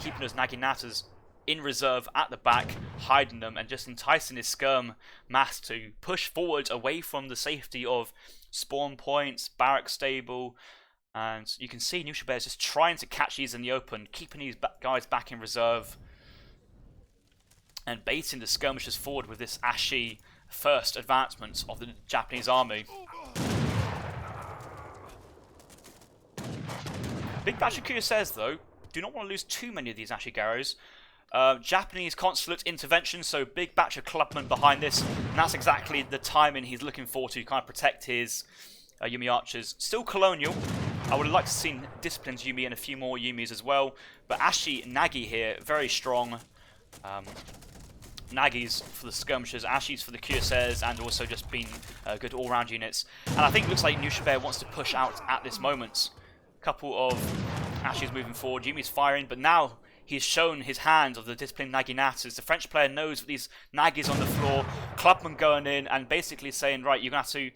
keeping those Nagi Natters in reserve at the back, hiding them and just enticing his skirm mass to push forward away from the safety of spawn points, barrack stable, and you can see Knuschelbär is just trying to catch these in the open, keeping these guys back in reserve and baiting the skirmishers forward with this Ashi first advancement of the Japanese army. Big batch of cuirassiers though, do not want to lose too many of these Ashigaros. Japanese consulate intervention, so big batch of clubmen behind this, and that's exactly the timing he's looking for to kind of protect his Yumi Archers. Still colonial. I would have liked to see disciplines Yumi and a few more Yumis as well, but Ashi Nagi here, very strong. Nagi's for the skirmishers, Ashi's for the cuirassiers, and also just being good all-round units. And I think it looks like Knuschelbär wants to push out at this moment. couple of Ashes moving forward. Yumi's firing, but now he's shown his hand of the disciplined Naginatas. The French player knows that these Nagis on the floor, clubman going in and basically saying, right, you're either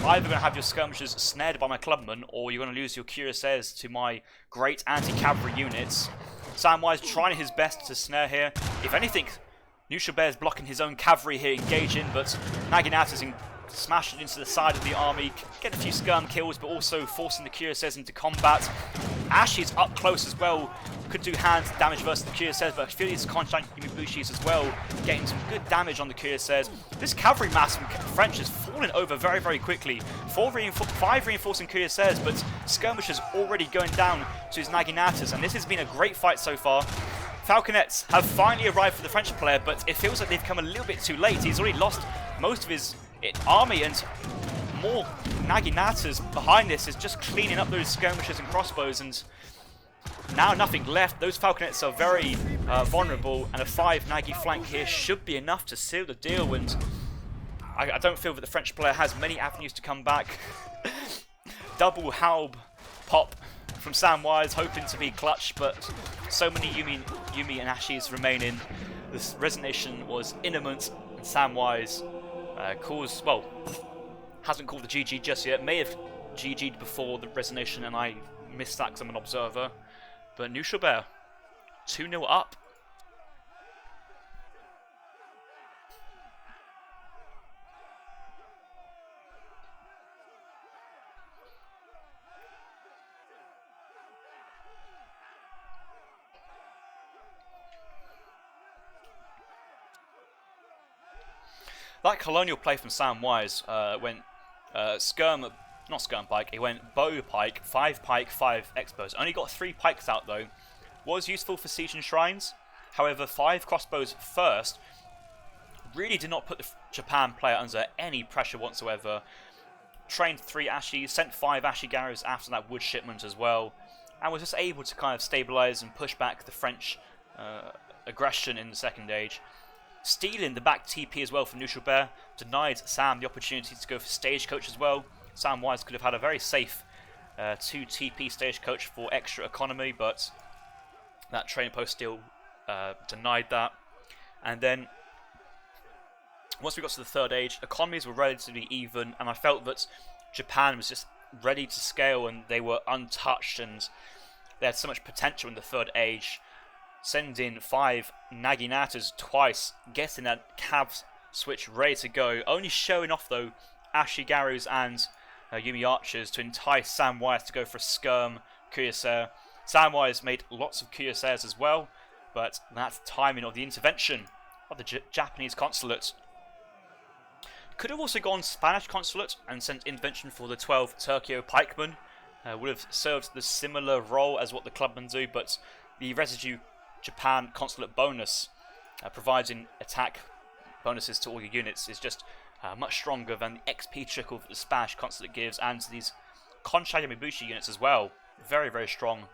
going to have your skirmishers snared by my clubman, or you're going to lose your cuirassiers to my great anti-cavalry units. Samwise trying his best to snare here. If anything, Knuschelbär is blocking his own cavalry here, engaging, but Naginatas smashing into the side of the army, getting a few skirm kills, but also forcing the cuirassiers into combat. Ash is up close as well, could do hand damage versus the cuirassiers, but I feel these Konshan Yumibushis as well, getting some good damage on the cuirassiers. This cavalry mass from French is falling over very, very quickly. 5 reinforcing cuirassiers, but skirmishers already going down to his Naginatas, and this has been a great fight so far. Falconets have finally arrived for the French player, but it feels like they've come a little bit too late. He's already lost most of his army, and more Naginatas behind this is just cleaning up those skirmishers and crossbows, and now nothing left. Those Falconets are very vulnerable, and a 5 Nagi flank here should be enough to seal the deal, and I don't feel that the French player has many avenues to come back. Double Halb pop from Samwise, hoping to be clutch, but so many Yumi and Ashes remaining. This resignation was imminent, and Samwise hasn't called the GG just yet. May have GG'd before the resignation, and I missed that because I'm an observer. But Knuschelbär, 2-0 up. That colonial play from Samwise went not skirm pike, it went bow pike, 5 pike, 5 X-bows. Only got 3 pikes out though. Was useful for siege and shrines. However, 5 crossbows first really did not put the Japan player under any pressure whatsoever. Trained 3 Ashi, sent 5 Ashigaros after that wood shipment as well, and was just able to kind of stabilise and push back the French aggression in the second age. Stealing the back TP as well from Knuschelbär, denied Sam the opportunity to go for stagecoach as well. Samwise could have had a very safe 2 TP stagecoach for extra economy, but that training post still denied that. And then once we got to the third age, economies were relatively even, and I felt that Japan was just ready to scale and they were untouched, and they had so much potential in the third age. Send in 5 Naginatas twice, getting that cav switch ready to go. Only showing off though Ashigarus and Yumi archers to entice Samwise to go for a skirm cuirassier. Samwise made lots of cuirassiers as well, but that's timing of the intervention of the Japanese consulate. Could have also gone Spanish consulate and sent intervention for the 12 Turkio pikemen. Would have served the similar role as what the clubmen do, but the residue Japan consulate bonus, providing attack bonuses to all your units, is just much stronger than the XP trickle that the Spanish consulate gives, and these Konshan Yamibushi units as well. Very, very strong.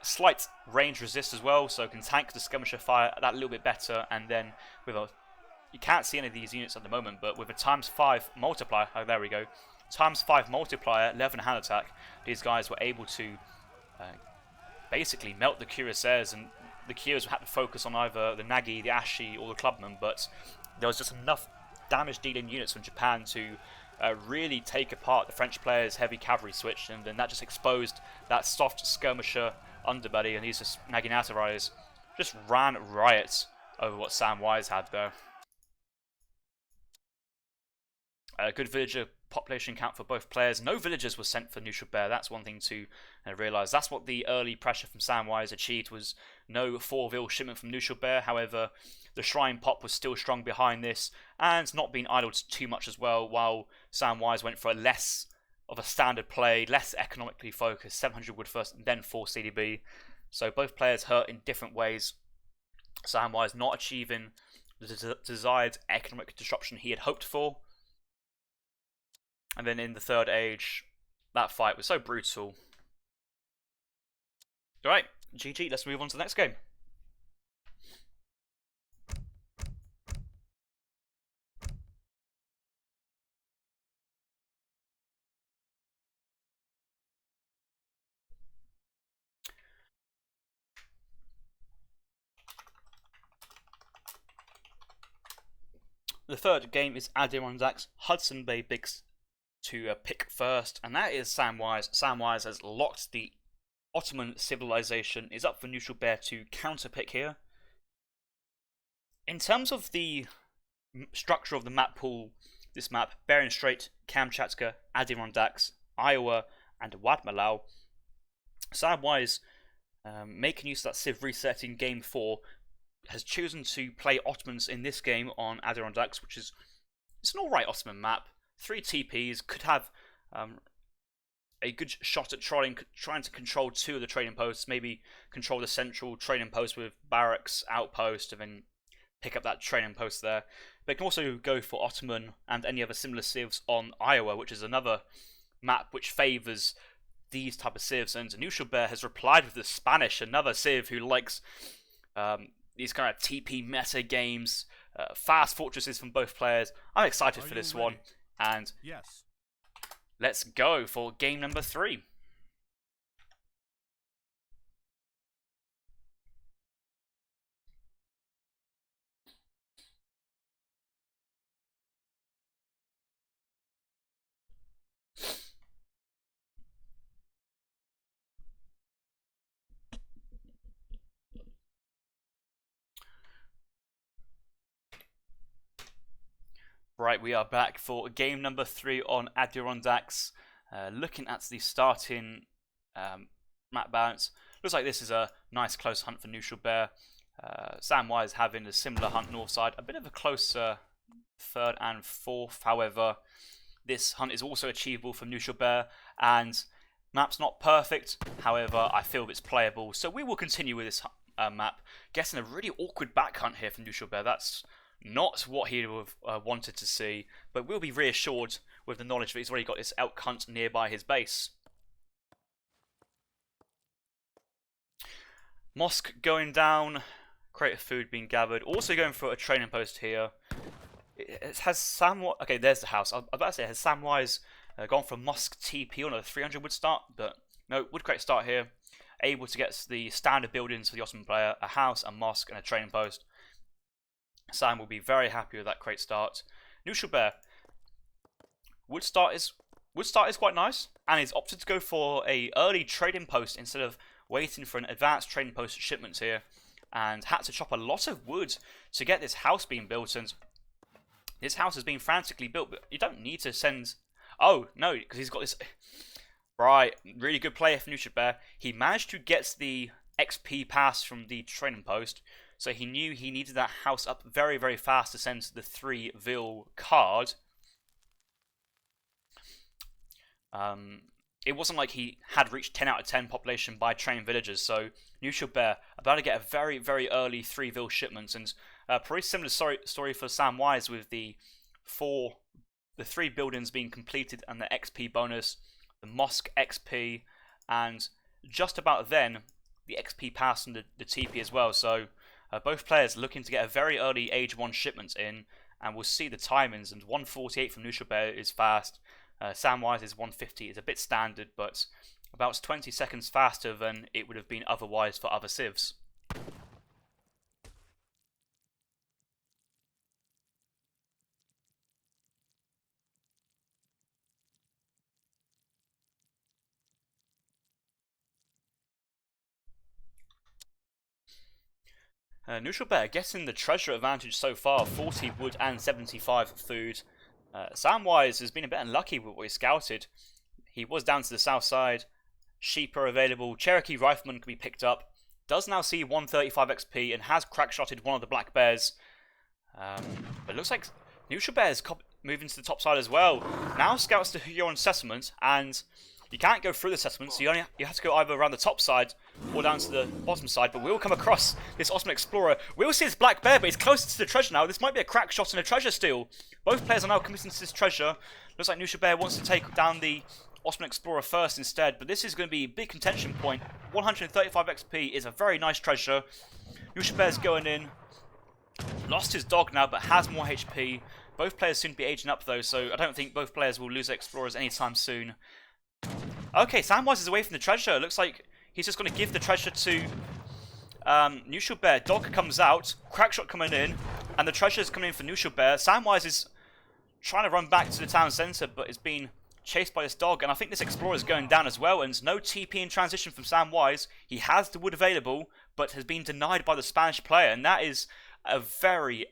Slight range resist as well, so can tank the skirmisher fire that little bit better, and then with a... You can't see any of these units at the moment, but with a ×5 multiplier, oh there we go, ×5 multiplier, 11 hand attack, these guys were able to basically melt the cuirassiers, and the Kios had to focus on either the Nagi, the Ashi, or the clubmen, but there was just enough damage dealing units from Japan to really take apart the French players' heavy cavalry switch, and then that just exposed that soft skirmisher underbelly, and these just Naginata riders just ran riot over what Samwise had there. A good villager population count for both players. No villagers were sent for Knuschelbär. That's one thing to realise. That's what the early pressure from Samwise achieved, was no 4-vil shipment from Knuschelbär. However, the shrine pop was still strong behind this, and not being idled too much as well, while Samwise went for a less of a standard play, less economically focused, 700 wood first and then 4 CDB. So both players hurt in different ways. Samwise not achieving the desired economic disruption he had hoped for. And then in the third age, that fight was so brutal. Alright, GG, let's move on to the next game. the third game is Adirondack's Hudson Bay Bigs to pick first, and that is Samwise. Samwise has locked the Ottoman civilization, is up for Knuschelbär to counter pick here. In terms of the structure of the map pool, this map, Bering Strait, Kamchatka, Adirondacks, Iowa, and Wadmalau, Samwise, making use of that civ reset in game 4, has chosen to play Ottomans in this game on Adirondacks, which is it's an alright Ottoman map. 3 TPs, could have a good shot at trying to control 2 of the trading posts, maybe control the central trading post with barracks, outpost, and then pick up that trading post there. But it can also go for Ottoman and any other similar civs on Iowa, which is another map which favours these type of civs. And Knuschelbär has replied with the Spanish, another civ who likes these kind of TP meta games, fast fortresses from both players. I'm excited for this one, and yes, let's go for game number 3. Right, we are back for game number 3 on Adirondacks. Looking at the starting map balance, looks like this is a nice close hunt for Knuschelbär. Samwise having a similar hunt north side, a bit of a closer 3rd and 4th. However, this hunt is also achievable for Knuschelbär, and map's not perfect. However, I feel it's playable, so we will continue with this map. Getting a really awkward back hunt here for Knuschelbär. That's not what he would have wanted to see, but we'll be reassured with the knowledge that he's already got this elk hunt nearby his base. Mosque going down, crate of food being gathered, also going for a training post here. It has Samwise. Okay, there's the house. I was about to say, has Samwise gone for Mosque TP on a 300 wood start? But no, wood crate start here. Able to get the standard buildings for the Ottoman player: a house, a mosque, and a training post. Sam will be very happy with that crate start. Knuschelbär, wood start is quite nice, and he's opted to go for a early trading post instead of waiting for an advanced trading post shipment here, and had to chop a lot of wood to get this house being built. And this house has been frantically built, but you don't need to send. Oh no, because he's got this. Right, really good play for Knuschelbär. He managed to get the XP pass from the trading post. So he knew he needed that house up very, very fast to send the 3 Vil card. It wasn't like he had reached 10 out of 10 population by trained villagers. So Knuschelbär about to get a very, very early 3 Vil shipments. And probably similar story for Samwise with the 3 buildings being completed and the XP bonus, the Mosque XP, and just about then the XP pass and the TP as well. So both players looking to get a very early Age 1 shipment in, and we'll see the timings. And 148 from Knuschelbär is fast. Samwise's 150 is a bit standard, but about 20 seconds faster than it would have been otherwise for other civs. Knuschelbär getting the treasure advantage so far, 40 wood and 75 food. Samwise has been a bit unlucky with what he scouted. He was down to the south side. Sheep are available. Cherokee Rifleman can be picked up. Does now see 135 XP and has crack-shotted one of the black bears. But it looks like Knuschelbär is moving to the top side as well. Now scouts the Huron settlement, and you can't go through the settlement, so you have to go either around the top side or down to the bottom side. But we'll come across this Ottoman explorer. We'll see this black bear, but he's closer to the treasure now. This might be a crack shot and a treasure steal. Both players are now committing to this treasure. Looks like Knuschelbär wants to take down the Ottoman explorer first instead, but this is going to be a big contention point. 135 XP is a very nice treasure. Knuschelbär's going in. Lost his dog now, but has more HP. Both players seem to be aging up though, so I don't think both players will lose their explorers anytime soon. Okay, Samwise is away from the treasure. Looks like he's just going to give the treasure to Knuschelbär. Dog comes out. Crackshot coming in. And the treasure's coming in for Knuschelbär. Samwise is trying to run back to the town centre, but is being chased by this dog. And I think this explorer is going down as well. And no TP in transition from Samwise. He has the wood available, but has been denied by the Spanish player. And that is a very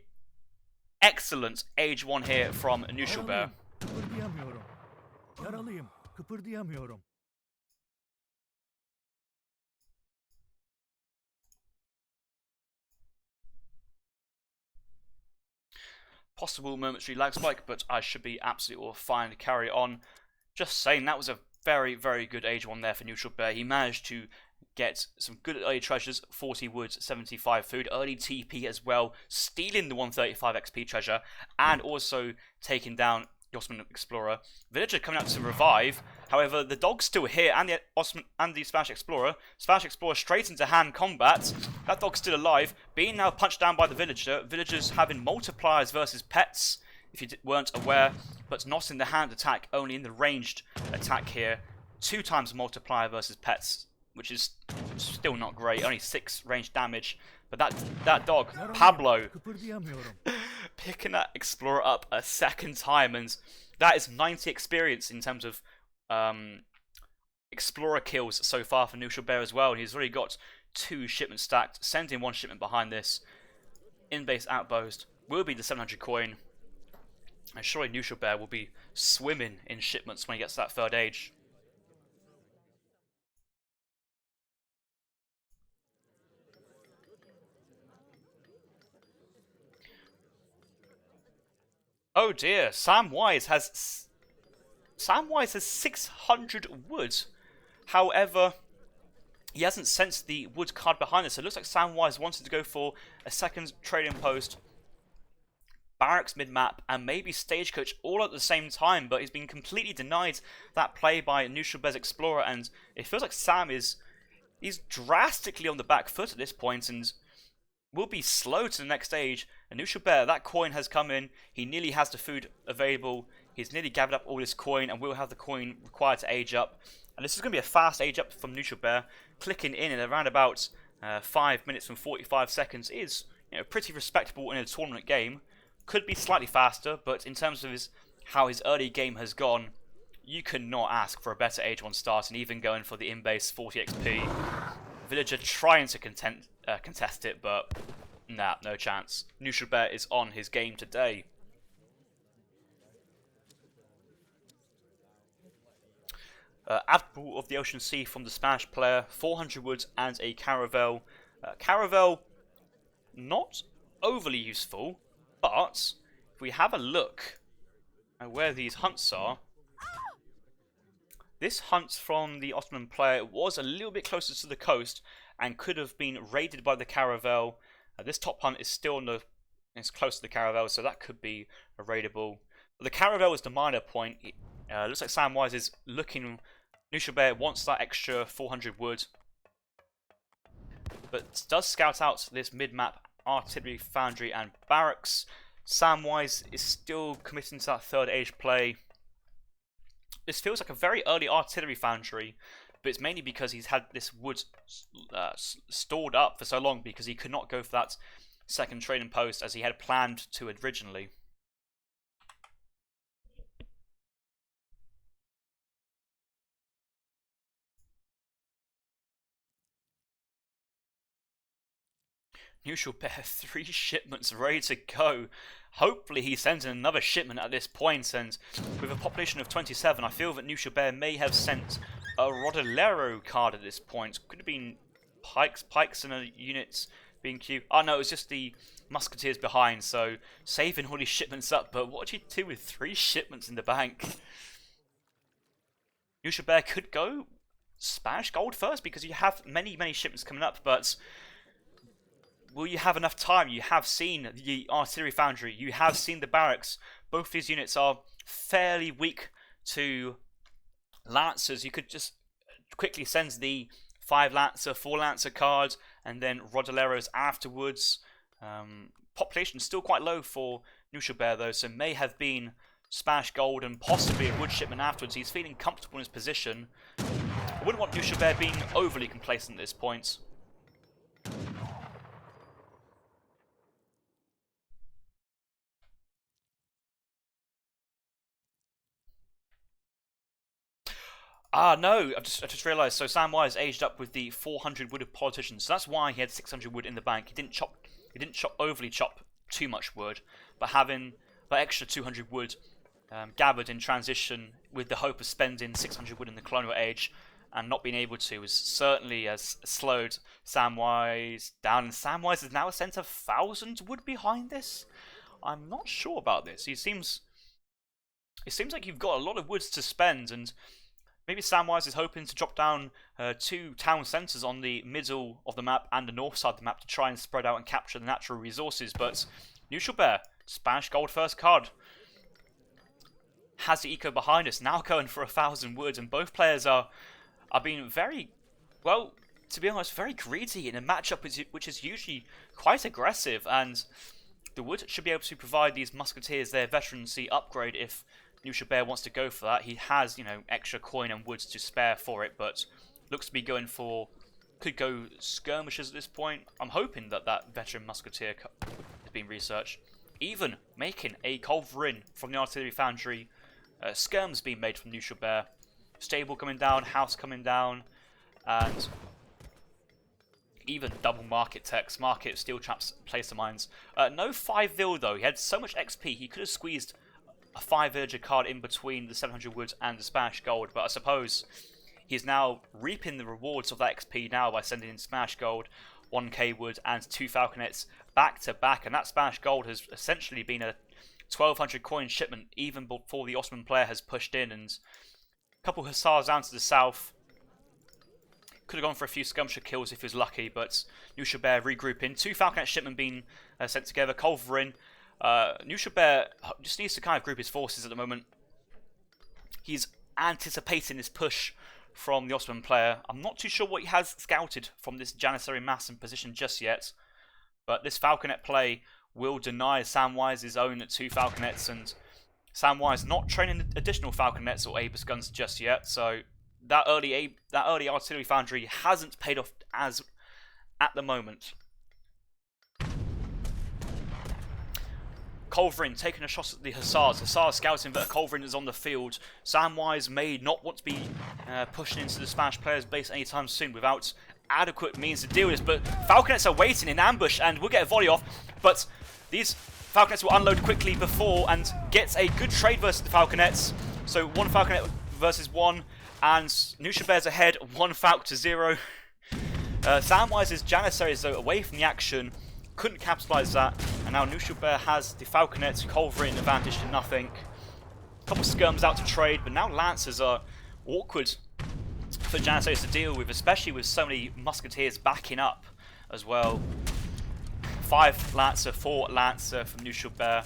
excellent Age 1 here from Knuschelbär. Possible momentary lag spike, but I should be absolutely all fine to carry on. Just saying, that was a very, very good Age 1 there for Knuschelbär. He managed to get some good early treasures, 40 wood, 75 food, early TP as well, stealing the 135 XP treasure, and also taking down the Ottoman Explorer. Villager coming out to revive. However, the dog's still here, and the Ottoman and the Spanish Explorer. Spanish Explorer straight into hand combat. That dog's still alive, being now punched down by the Villager. Villagers having multipliers versus pets, if you weren't aware, but not in the hand attack, only in the ranged attack here. 2 times multiplier versus pets, which is still not great. Only 6 ranged damage. But that dog, Pablo, picking that Explorer up a second time, and that is 90 experience in terms of Explorer kills so far for Knuschelbär as well. And he's already got 2 shipments stacked, sending 1 shipment behind this. In-base outpost will be the 700 coin. And surely Knuschelbär will be swimming in shipments when he gets to that 3rd age. Oh dear, Samwise has 600 wood. However, he hasn't sent the wood card behind us. So it looks like Samwise wanted to go for a second trading post, barracks mid-map, and maybe stagecoach all at the same time, but he's been completely denied that play by Knuschelbär's Explorer, and it feels like Sam is drastically on the back foot at this point, and will be slow to the next stage. And Knuschelbär, that coin has come in. He nearly has the food available. He's nearly gathered up all this coin and will have the coin required to age up. And this is going to be a fast age up from Knuschelbär. Clicking in at around about 5 minutes and 45 seconds is, you know, pretty respectable in a tournament game. Could be slightly faster, but in terms of how his early game has gone, you cannot ask for a better age 1 start, and even going for the in-base 40 XP. Villager trying to contest it, but nah, no chance. Knuschelbär is on his game today. Admiral of the Ocean Sea from the Spanish player, 400 wood and a caravel. Caravel, not overly useful, but if we have a look at where these hunts are, this hunt from the Ottoman player was a little bit closer to the coast and could have been raided by the caravel. This top hunt is still it's close to the caravel, so that could be raidable. But the caravel is the minor point. Looks like Samwise is looking. Knuschelbär wants that extra 400 wood, but does scout out this mid-map artillery, foundry, and barracks. Samwise is still committing to that 3rd age play. This feels like a very early artillery foundry, but it's mainly because he's had this wood stored up for so long because he could not go for that second trading post as he had planned to originally. Knuschelbär, 3 shipments ready to go. Hopefully he sends in another shipment at this point, and with a population of 27, I feel that Knuschelbär may have sent a Rodolero card at this point. Could have been pikes and units being queued. Oh no, it was just the musketeers behind, so saving all these shipments up, but what do you do with 3 shipments in the bank? Knuschelbär could go Spanish gold first because you have many shipments coming up, but will you have enough time? You have seen the artillery foundry, you have seen the barracks. Both these units are fairly weak to lancers. You could just quickly send the 5 lancer, 4 lancer card, and then Rodoleros afterwards. Population still quite low for Knuschelbär though, so may have been Spanish gold and possibly a wood shipment afterwards. He's feeling comfortable in his position. I wouldn't want Knuschelbär being overly complacent at this point. Ah, no, I just realised. So Samwise aged up with the 400 wood of politicians. So that's why he had 600 wood in the bank. He didn't overly chop too much wood, but having that extra 200 wood gathered in transition with the hope of spending 600 wood in the colonial age and not being able to was certainly has slowed Samwise down. And Samwise has now sent 1,000 wood behind this. I'm not sure about this. It seems like you've got a lot of woods to spend, and maybe Samwise is hoping to drop down 2 town centres on the middle of the map and the north side of the map to try and spread out and capture the natural resources. But Knuschelbär, Spanish gold first card, has the eco behind us, now going for 1,000 wood, and both players are being very, well, to be honest, very greedy in a matchup which is usually quite aggressive, and the wood should be able to provide these musketeers their veterancy upgrade if Knuschelbär wants to go for that. He has, you know, extra coin and woods to spare for it, but looks to be going for, could go skirmishers at this point. I'm hoping that that veteran musketeer has been researched. Even making a culverin from the artillery foundry. Skirms being made from Knuschelbär. Stable coming down, house coming down, and even double market techs, market, steel traps, placer mines. No 5 vil though. He had so much XP, he could have squeezed a 5 villager card in between the 700 wood and the Spanish gold, but I suppose he's now reaping the rewards of that XP now by sending in Spanish gold, 1k wood, and 2 falconets back to back, and that Spanish gold has essentially been a 1,200 coin shipment even before the Ottoman player has pushed in, and a couple hussars down to the south. Could have gone for a few skirmisher kills if he was lucky, but Knuschelbär regrouping. 2 falconet shipment being sent together, culverin. Knuschelbär just needs to kind of group his forces at the moment. He's anticipating this push from the Ottoman player. I'm not too sure what he has scouted from this Janissary mass and position just yet, but this falconet play will deny Samwise's own 2 falconets, and Samwise not training additional falconets or Abus guns just yet, so that early artillery foundry hasn't paid off as at the moment. Culverin taking a shot at the Hussars. Hussars scouting that a Culverin is on the field. Samwise may not want to be pushing into the Spanish player's base anytime soon without adequate means to deal with this, but falconets are waiting in ambush and will get a volley off, but these falconets will unload quickly before and get a good trade versus the falconets. So 1 falconet versus 1, and Knuschelbär's ahead, 1 falc to 0. Samwise's Janissaries though away from the action, couldn't capitalise that, and now Knuschelbär has the falconets, culverin advantage to nothing. A couple skirms out to trade, but now lancers are awkward for Janissaries to deal with, especially with so many musketeers backing up as well. 5 lancer, 4 lancer from Knuschelbär.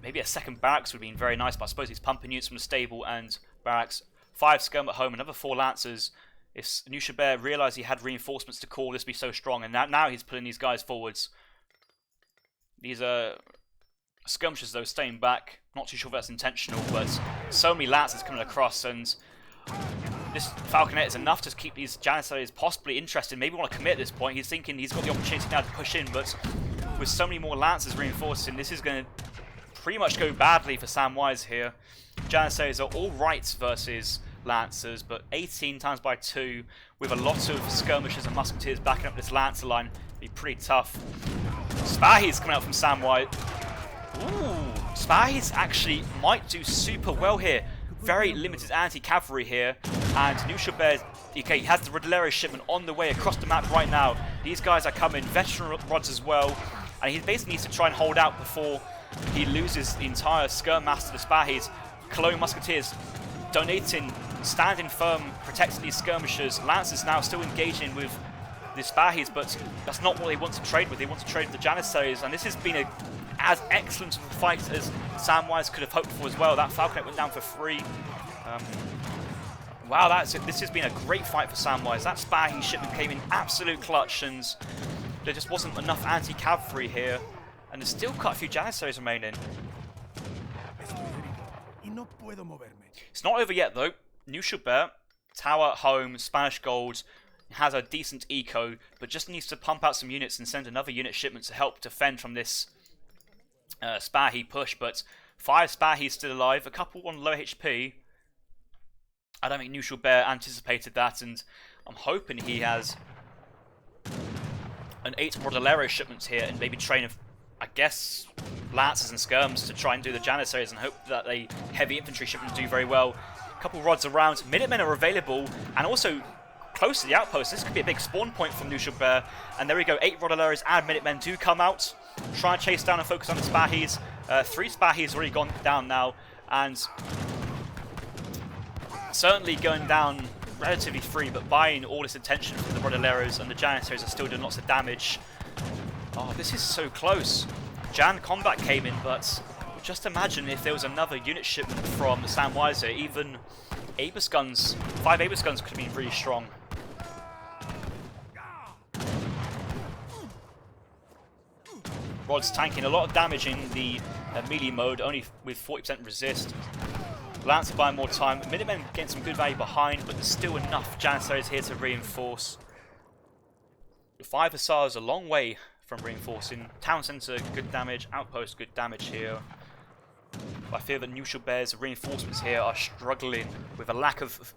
Maybe a second barracks would have been very nice, but I suppose he's pumping units from the stable and barracks. 5 skirm at home, another 4 lancers. If Knuschelbär realised he had reinforcements to call, this would be so strong, and now he's pulling these guys forwards. These are skirmishers though, staying back. Not too sure if that's intentional, but so many lancers coming across, and this falconet is enough to keep these Janissaries possibly interested. Maybe want to commit at this point. He's thinking he's got the opportunity now to push in, but with so many more lancers reinforcing, this is going to pretty much go badly for Samwise here. Janissaries are all right versus lancers, but 18 times by 2 with a lot of skirmishers and musketeers backing up this lancer line be pretty tough. Spahis coming out from Samwise. Ooh, Spahis actually might do super well here. Very limited anti-cavalry here, and Knuschelbär, okay, he has the Rodolero shipment on the way across the map right now. These guys are coming, veteran rods as well, and he basically needs to try and hold out before he loses the entire skirm mass to the Spahis. Colonial musketeers donating, standing firm, protecting these skirmishers. Lancers now still engaging with the Spahis, but that's not what they want to trade with. They want to trade with the Janissaries, and this has been as excellent of a fight as Samwise could have hoped for as well. That falconet went down for 3. Wow, this has been a great fight for Samwise. That Spahi shipment came in absolute clutch, and there just wasn't enough anti-cavalry here, and there's still quite a few Janissaries remaining. It's not over yet though. Knuschelbär, tower, home, Spanish gold, has a decent eco, but just needs to pump out some units and send another unit shipment to help defend from this Spahi push. But 5 Spahis still alive, a couple on low HP. I don't think Knuschelbär anticipated that, and I'm hoping he has an 8 Rodolero shipments here and maybe train of, I guess, lances and skirms to try and do the Janissaries and hope that a heavy infantry shipment do very well. A couple rods around, Minutemen are available, and also close to the outpost. This could be a big spawn point from Knuschelbär, and there we go, 8 Rodoleros and Minutemen do come out, try and chase down and focus on the Spahis. 3 Spahis already gone down now, and certainly going down relatively free, but buying all this attention from the Rodoleros, and the Janissaries are still doing lots of damage. Oh, this is so close. Jan combat came in, but just imagine if there was another unit shipment from Samwise, even Abus guns, 5 Abus guns could have been really strong. Rod's tanking a lot of damage in the melee mode, only with 40% resist. Lance buying more time. Minutemen getting some good value behind, but there's still enough Janissaries here to reinforce. The 5 Hussars a long way from reinforcing. Town centre, good damage. Outpost, good damage here. But I fear that Knuschelbär's reinforcements here are struggling with a lack of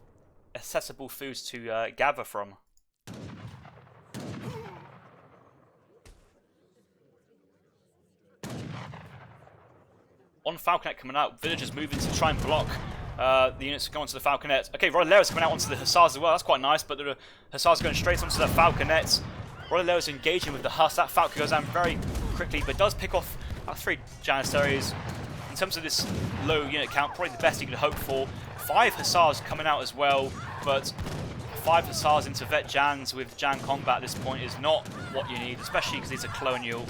accessible foods to gather from. On Falconet coming out, villagers moving to try and block the units to go onto the Falconet. Okay, Rodoleros coming out onto the Hussars as well, that's quite nice, but the Hussars going straight onto the Falconet. Rodoleros engaging with the Huss. That Falcon goes down very quickly, but does pick off about 3 Janissaries. In terms of this low unit count, probably the best you could hope for. 5 Hussars coming out as well, but 5 Hussars into Vet Jans with Jan combat at this point is not what you need, especially because these are colonial.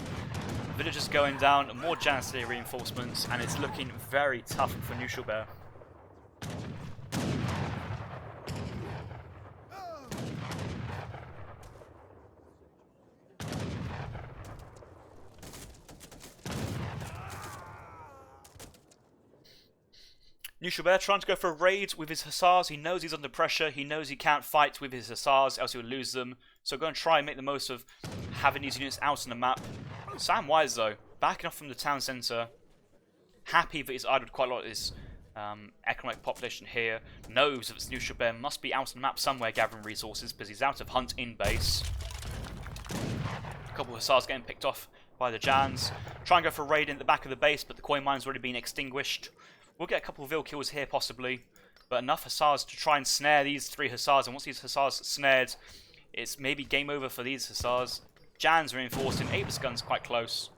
Villagers going down, more Janissary reinforcements, and it's looking very tough for Knuschelbär. Knuschelbär trying to go for a raid with his Hussars. He knows he's under pressure. He knows he can't fight with his Hussars, else he will lose them. So going to try and make the most of having these units out on the map. Samwise, though, backing off from the town centre. Happy that he's idled quite a lot of his economic population here. Knows that Knuschelbär must be out on the map somewhere gathering resources because he's out of hunt in base. A couple of Hussars getting picked off by the Jans. Try and go for a raid in the back of the base, but the coin mine's already been extinguished. We'll get a couple of Vil kills here possibly, but enough Hussars to try and snare these 3 Hussars, and once these Hussars snared, it's maybe game over for these Hussars. Jan's reinforcing, Abus guns quite close.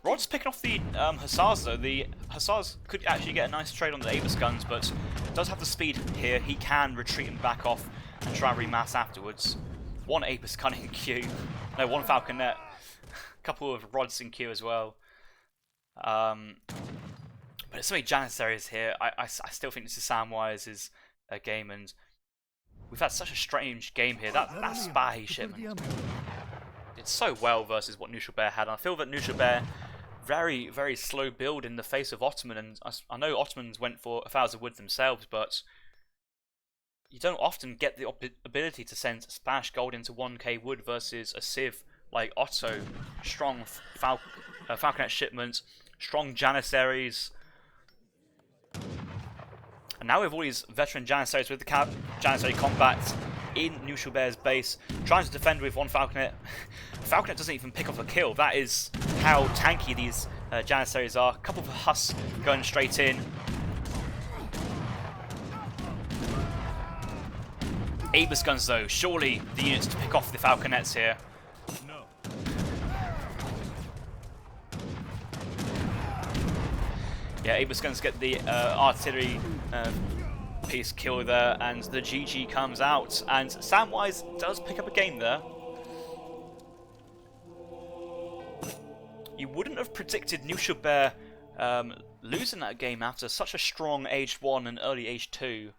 Rod's picking off the Hussars though. The Hussars could actually get a nice trade on the Abus guns, but does have the speed here. He can retreat and back off and try and remass afterwards. 1 Abus gun in queue. No, 1 Falconet. A couple of Rods in queue as well. But there's so many Janissaries here. I still think this is Samwise's game, and we've had such a strange game here. That Spahi shipment did so well versus what Knuschelbär had. And I feel that Knuschelbär very, very slow build in the face of Ottoman, and I know Ottomans went for 1,000 wood themselves, but you don't often get the ability to send Spanish gold into 1k wood versus a civ like Otto. Strong Falconet shipments, strong Janissaries. And now we have all these veteran Janissaries with the Janissary combat in Knuschelbär's base, trying to defend with 1 Falconet. Falconet doesn't even pick off a kill. That is how tanky these Janissaries are. A couple of Huss going straight in. Abus guns though, surely the units to pick off the Falconets here. No. Yeah, Abus guns get the artillery piece kill there, and the GG comes out, and Samwise does pick up a game there. You wouldn't have predicted Knuschelbär losing that game after such a strong Age 1 and early Age 2,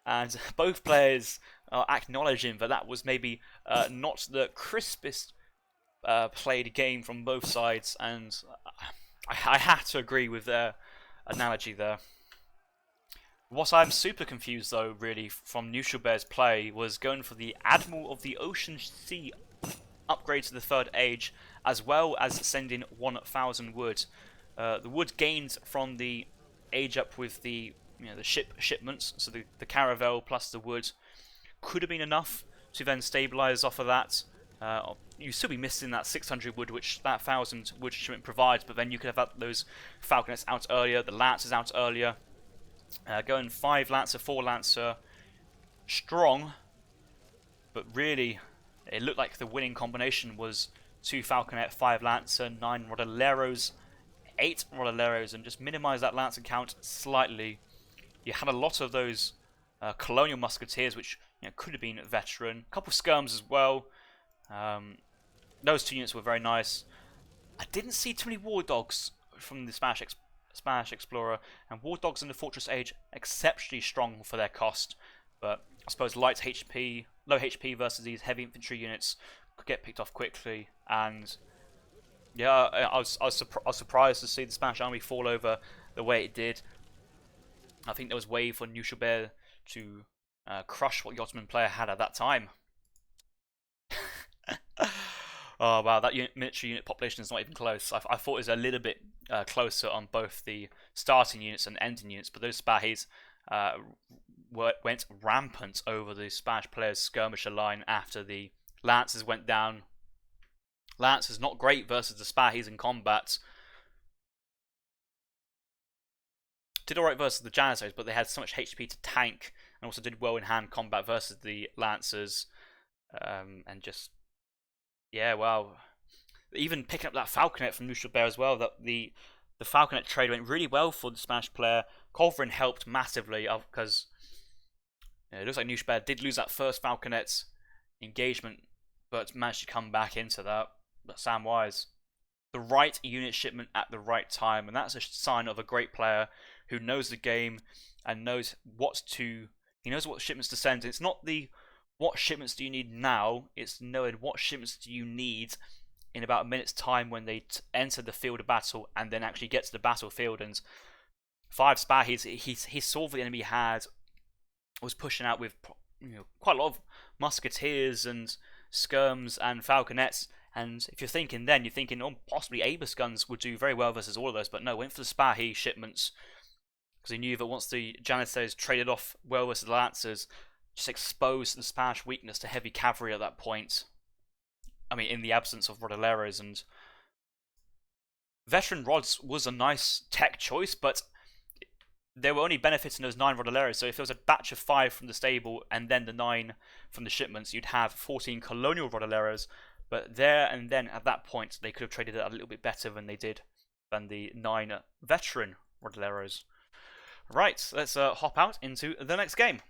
and both players are acknowledging that that was maybe not the crispest played game from both sides, and I have to agree with their analogy there. What I'm super confused though, really, from Knuschelbär's play was going for the Admiral of the Ocean Sea upgrade to the 3rd age, as well as sending 1,000 wood. The wood gained from the age up with the the shipments, so the caravel plus the wood could have been enough to then stabilize off of that. You still be missing that 600 wood, which that 1,000 wood shipment provides, but then you could have those falconets out earlier, the lancers out earlier. Going 5 lancer, 4 lancer, strong, but really it looked like the winning combination was 2 falconet, 5 lancer, 9 rodoleros, 8 rodoleros, and just minimize that lancer count slightly. You had a lot of those colonial musketeers, which could have been veteran. A couple of skirms as well. Those 2 units were very nice. I didn't see too many war dogs from the Spanish Explorer, and war dogs in the Fortress Age exceptionally strong for their cost. But I suppose low HP versus these heavy infantry units could get picked off quickly. And yeah, I was surprised to see the Spanish army fall over the way it did. I think there was way for Knuschelbär to crush what the Ottoman player had at that time. Oh wow, that military unit population is not even close. I thought it was a little bit closer on both the starting units and ending units, but those Spahis went rampant over the Spanish players' skirmisher line after the Lancers went down. Lancers not great versus the Spahis in combat. Did alright versus the Janissaries, but they had so much HP to tank, and also did well in hand combat versus the Lancers. And just, yeah, wow. Even picking up that falconet from Knuschelbär as well, that the falconet trade went really well for the Spanish player. Colvin helped massively because it looks like Knuschelbär did lose that first falconet engagement, but managed to come back into that. But Samwise, the right unit shipment at the right time, and that's a sign of a great player who knows the game and knows what shipments to send. It's not the what shipments do you need now, it's knowing what shipments do you need in about a minute's time when they enter the field of battle and then actually get to the battlefield. And 5 Spahis, he saw what the enemy had, was pushing out with quite a lot of musketeers and skirms and falconets. And if you're thinking then, you're thinking, oh, possibly Abus guns would do very well versus all of those, but no, went for the Spahi shipments because he knew that once the Janissaries traded off well versus the Lancers, just exposed the Spanish weakness to heavy cavalry at that point. I mean, in the absence of rodoleros, and veteran rods was a nice tech choice, but they were only benefiting those 9 rodoleros. So if there was a batch of 5 from the stable and then the 9 from the shipments, you'd have 14 colonial rodoleros. But there and then at that point, they could have traded it a little bit better than they did than the 9 veteran rodoleros. Right, let's hop out into the next game.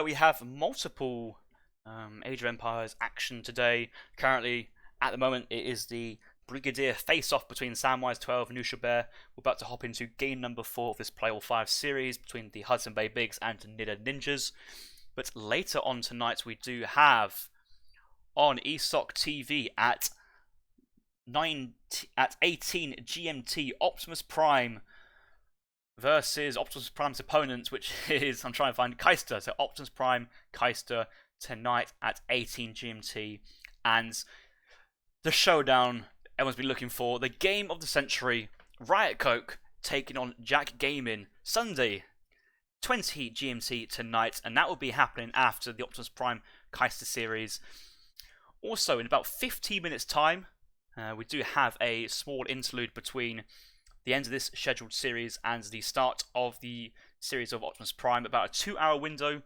We have multiple Age of Empires action today. Currently, at the moment, it is the Brigadier face-off between Samwise 12 and Knuschelbär. We're about to hop into game number 4 of this Play All 5 series between the Hudson Bay Bigs and Nidda Ninjas. But later on tonight, we do have on ESOC TV at 18 GMT Optimus Prime versus Optimus Prime's opponent, which is, I'm trying to find, Keister. So Optimus Prime, Keister tonight at 18 GMT. And the showdown everyone's been looking for, the game of the century, Riot Coke taking on Jack Gaming, Sunday, 20 GMT tonight. And that will be happening after the Optimus Prime Keister series. Also, in about 15 minutes time, we do have a small interlude between the end of this scheduled series and the start of the series of Optimus Prime. About a 2-hour window.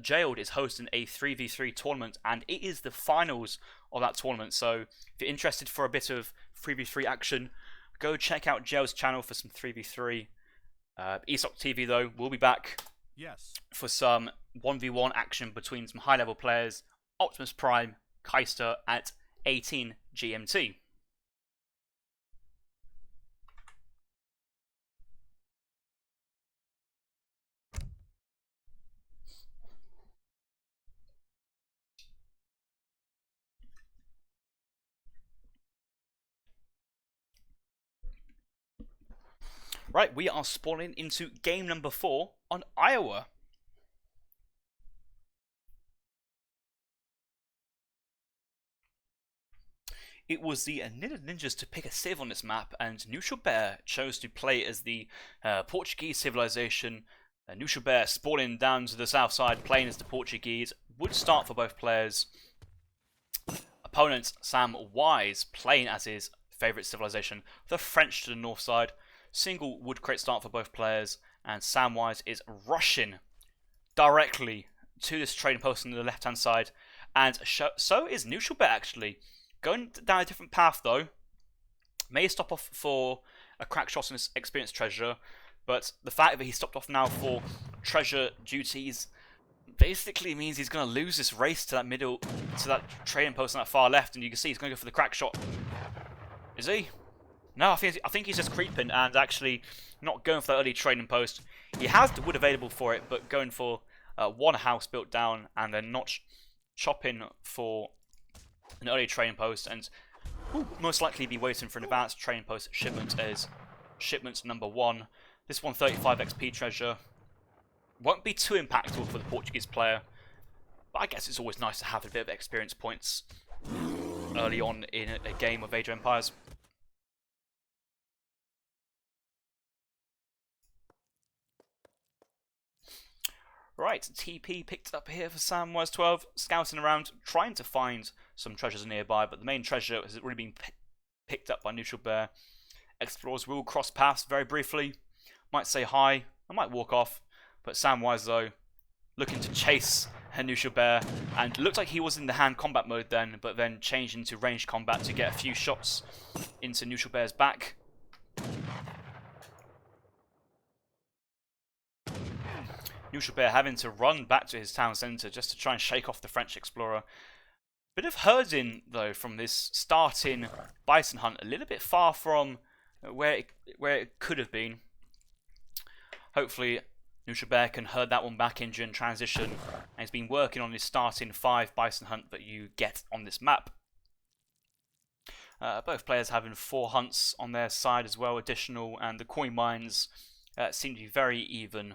Jailed is hosting a 3v3 tournament, and it is the finals of that tournament. So if you're interested for a bit of 3v3 action, go check out Jail's channel for some 3v3. ESOC TV, though, will be back for some 1v1 action between some high-level players. Optimus Prime, Keister at 18 GMT. Right, we are spawning into game number 4 on Iowa. It was the Ninjas to pick a civ on this map, and Knuschelbär chose to play as the Portuguese civilization. Knuschelbär spawning down to the south side, playing as the Portuguese. Would start for both players. Opponent Samwise playing as his favourite civilization, the French to the north side. Single wood crate start for both players, and Samwise is rushing directly to this trading post on the left hand side, and so is Knuschelbär actually. Going down a different path though. May stop off for a crack shot on his experienced treasure, but the fact that he stopped off now for treasure duties basically means he's going to lose this race to that middle, to that trading post on that far left, and you can see he's going to go for the crack shot. Is he? No, I think he's just creeping and actually not going for that early trading post. He has the wood available for it, but going for one house built down and then not chopping for an early trading post, and will most likely be waiting for an advanced trading post shipment as shipment number 1. This 135 XP treasure won't be too impactful for the Portuguese player, but I guess it's always nice to have a bit of experience points early on in a game of Age of Empires. Right, TP picked up here for Samwise 12, scouting around, trying to find some treasures nearby, but the main treasure has already been picked up by Knuschelbär. Explorers will cross paths very briefly, might say hi, I might walk off, but Samwise though, looking to chase Knuschelbär, and looked like he was in the hand combat mode then, but then changed into ranged combat to get a few shots into Knuschelbär's back. Knuschelbär having to run back to his town centre just to try and shake off the French explorer. Bit of herding though from this starting bison hunt, a little bit far from where it could have been. Hopefully Knuschelbär can herd that one back in during transition, and he's been working on his starting 5 bison hunt that you get on this map. Both players having 4 hunts on their side as well, additional, and the coin mines seem to be very even.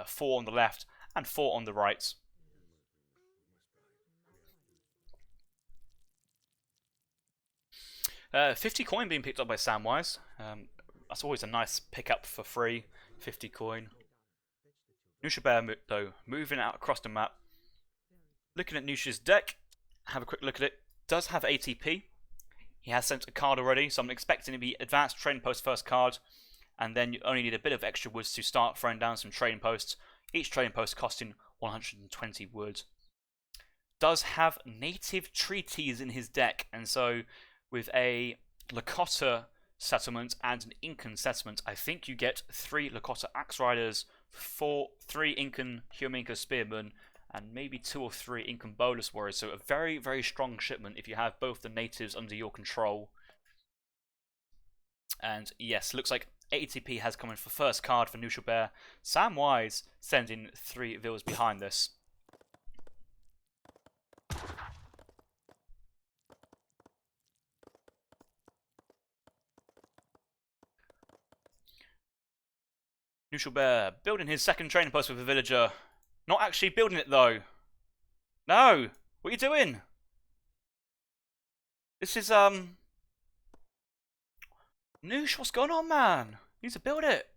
4 on the left and 4 on the right. $50 coin being picked up by Samwise. That's always a nice pickup for free. 50 coin. Knuschelbär though moving out across the map. Looking at Knusch's deck. Have a quick look at it. Does have ATP. He has sent a card already, so I'm expecting to be advanced trading post first card. And then you only need a bit of extra woods to start throwing down some trading posts. Each trading post costing 120 wood. Does have native treaties in his deck, and so with a Lakota settlement and an Incan settlement, I think you get 3 Lakota Axe Riders, 3 Incan Huminka Spearmen, and maybe 2 or 3 Incan Bolus Warriors. So a very, very strong shipment if you have both the natives under your control. And yes, looks like ATP has come in for first card for Knuschelbär. Samwise sending 3 villas behind this. Knuschelbär building his second training post with a villager. Not actually building it though. No! What are you doing? This is Noosh, what's going on, man? You need to build it.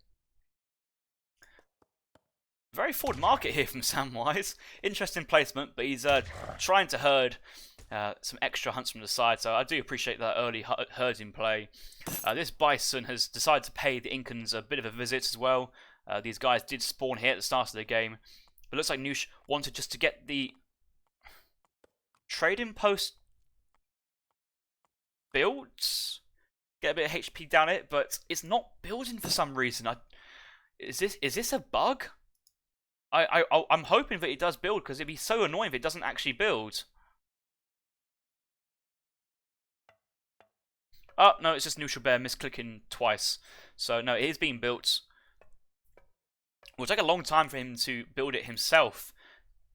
Very forward market here from Samwise. Interesting placement, but he's trying to herd some extra hunts from the side, so I do appreciate that early herding play. This bison has decided to pay the Incans a bit of a visit as well. These guys did spawn here at the start of the game, but it looks like Noosh wanted just to get the trading post built. Get a bit of HP down it, but it's not building for some reason. Is this a bug? I'm hoping that it does build, because it'd be so annoying if it doesn't actually build. Oh no, it's just Knuschelbär misclicking twice. So no, it is being built. It will take a long time for him to build it himself.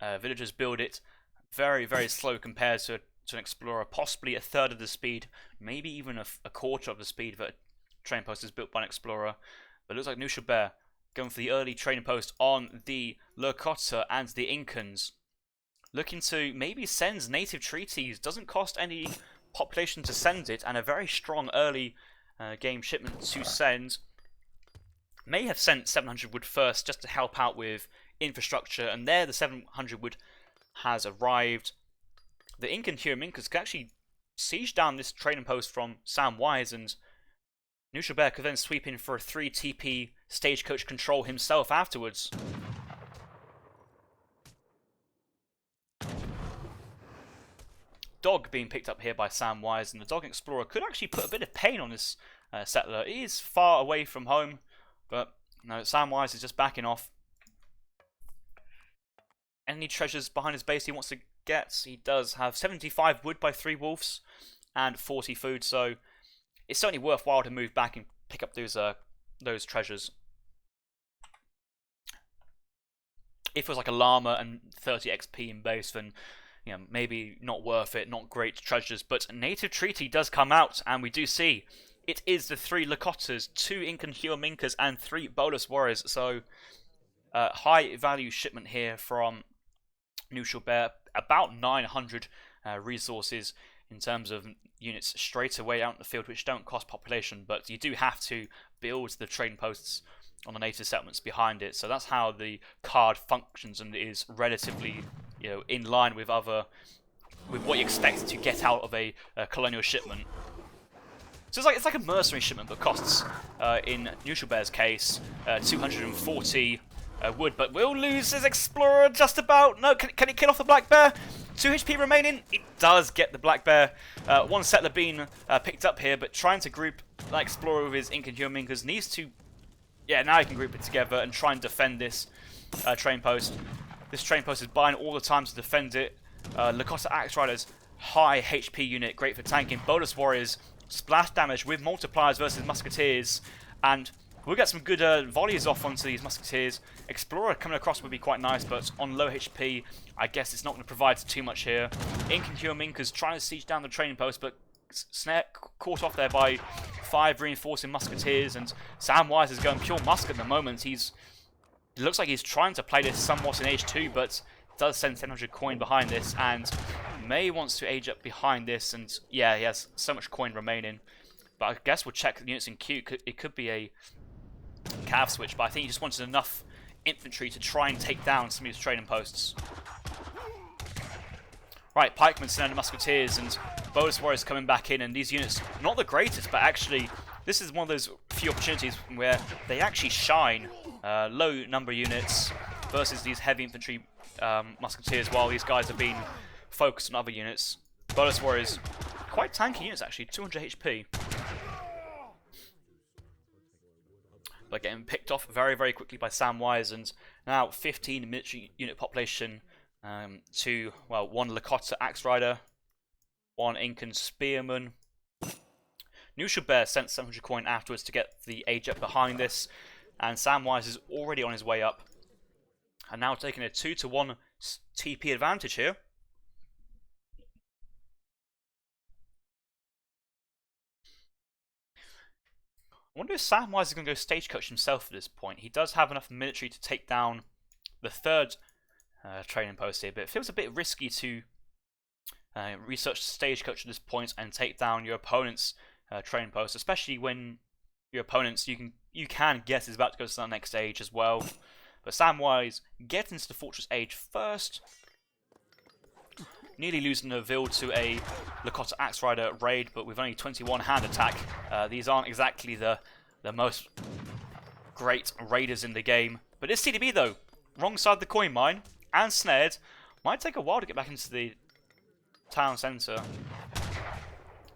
Villagers build it very, very slow compared to an explorer, possibly a third of the speed, maybe even a quarter of the speed that a train post is built by an explorer. But it looks like Knuschelbär going for the early training post on the Lakota and the Incans. Looking to maybe send native treaties. Doesn't cost any population to send it, and a very strong early game shipment to send. May have sent 700 wood first just to help out with infrastructure, and there the 700 wood has arrived. The Incan Minkas can actually siege down this trading post from Samwise, and Knuschelbär could then sweep in for a 3 TP stagecoach control himself afterwards. Dog being picked up here by Samwise, and the Dog Explorer could actually put a bit of pain on this settler. He is far away from home, but no, Samwise is just backing off. Any treasures behind his base he wants to get? He does have 75 wood by 3 wolves and 40 food, so it's certainly worthwhile to move back and pick up those treasures. If it was like a llama and 30 XP in base, then maybe not worth it, not great treasures. But native treaty does come out, and we do see it is the 3 Lakotas, 2 Incan Minkas, and 3 Bolus Warriors. So high value shipment here from Knuschelbär, about 900 resources in terms of units straight away out in the field, which don't cost population, but you do have to build the trading posts on the native settlements behind it. So that's how the card functions, and is relatively in line with what you expect to get out of a colonial shipment. So it's like a mercenary shipment, but costs in Knuschelbär's case 240 wood, but will lose his explorer just about. No, can he kill off the black bear? 2 HP remaining. It does get the black bear. 1 settler being picked up here, but trying to group that explorer with his Incan Minkas needs to. Yeah, now he can group it together and try and defend this train post. This train post is buying all the time to defend it. Lakota Axe Riders, high HP unit, great for tanking. Bolus Warriors, splash damage with multipliers versus Musketeers, and we'll get some good volleys off onto these Musketeers. Explorer coming across would be quite nice, but on low HP, I guess it's not going to provide too much here. Incan Minkas trying to siege down the training post, but caught off there by 5 reinforcing Musketeers, and Samwise is going pure Musk at the moment. It looks like he's trying to play this somewhat in Age 2, but does send 700 coin behind this, and May wants to age up behind this, and yeah, he has so much coin remaining. But I guess we'll check the units in queue. It could be a cav switch, but I think he just wanted enough infantry to try and take down some of these trading posts. Right, pikemen sending the Musketeers, and Bolus Warriors coming back in, and these units, not the greatest, but actually this is one of those few opportunities where they actually shine. Low number units versus these heavy infantry Musketeers, while these guys are being focused on other units. Bolus Warriors, quite tanky units actually, 200 HP. But getting picked off very, very quickly by Samwise, and now 15 military unit population to, well, 1 Lakota Axe Rider, 1 Incan Spearman. Knuschelbär sent 700 coin afterwards to get the age up behind this, and Samwise is already on his way up, and now taking a 2-to-1 TP advantage here. I wonder if Samwise is going to go stagecoach himself at this point. He does have enough military to take down the 3rd training post here, but it feels a bit risky to research stagecoach at this point and take down your opponent's training post, especially when your opponent's you can guess is about to go to the next stage as well. But Samwise gets into the Fortress Age first, nearly losing a Ville to a Lakota Axe Rider raid, but with only 21 hand attack. These aren't exactly the most great raiders in the game. But this CDB though, wrong side of the coin mine, and snared. Might take a while to get back into the town centre.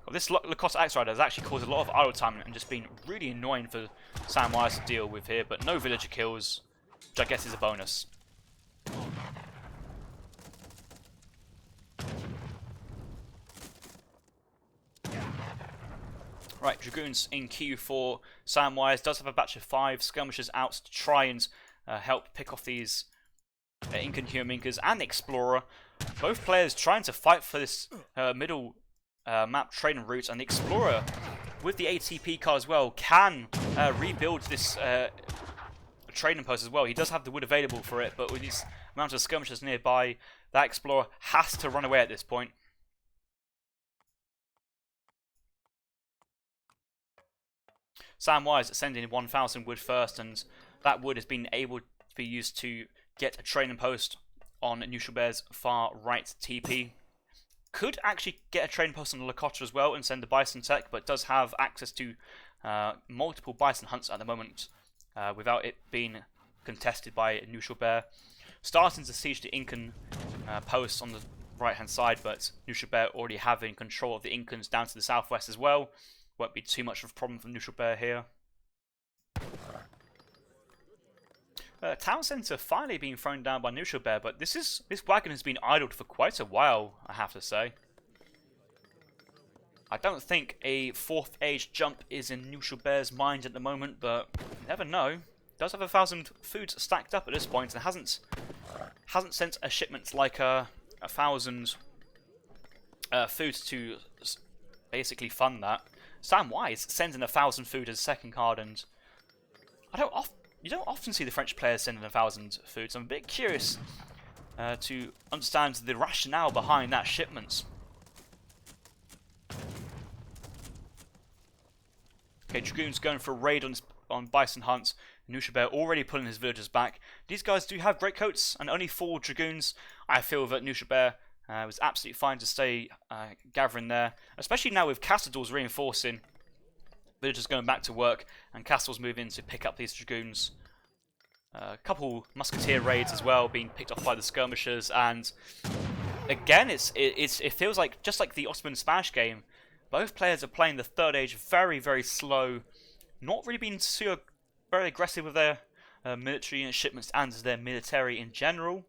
Well, this Lakota Axe Rider has actually caused a lot of idle time and just been really annoying for Samwise to deal with here, but no villager kills, which I guess is a bonus. Right, Dragoons in queue for Samwise. Does have a batch of 5 skirmishers out to try and help pick off these Incan Minkas and the Explorer. Both players trying to fight for this middle map trading route, and the Explorer, with the ATP card as well, can rebuild this trading post as well. He does have the wood available for it, but with these amount of skirmishers nearby, that explorer has to run away at this point. Samwise sending 1,000 wood first, and that wood has been able to be used to get a trading post on Knuschelbär's far right TP. Could actually get a trading post on the Lakota as well and send the Bison tech, but does have access to multiple Bison hunts at the moment without it being contested by Knuschelbär. Starting to siege the Incan posts on the right hand side, but Knuschelbär already having control of the Incans down to the southwest as well. Won't be too much of a problem for Knuschelbär here. Town centre finally being thrown down by Knuschelbär, but this wagon has been idled for quite a while, I have to say. I don't think a 4th age jump is in Knuschelbär's mind at the moment, but you never know. Does have 1,000 foods stacked up at this point, and hasn't sent a shipment like 1,000 foods to basically fund that. Samwise sends in 1,000 food as a second card, and you don't often see the French players sending 1,000 foods. I'm a bit curious to understand the rationale behind that shipment. Okay, Dragoons going for a raid on Bison hunts. Knuschelbär already pulling his villagers back. These guys do have great coats and only 4 Dragoons. I feel that Knuschelbär was absolutely fine to stay gathering there, especially now with Castledor's reinforcing. Villagers going back to work, and Castle's moving to pick up these Dragoons. A couple Musketeer raids as well being picked off by the skirmishers, and again, it feels like just like the Ottoman Spanish game. Both players are playing the 3rd age very, very slow, not really being too very aggressive with their military unit shipments and their military in general.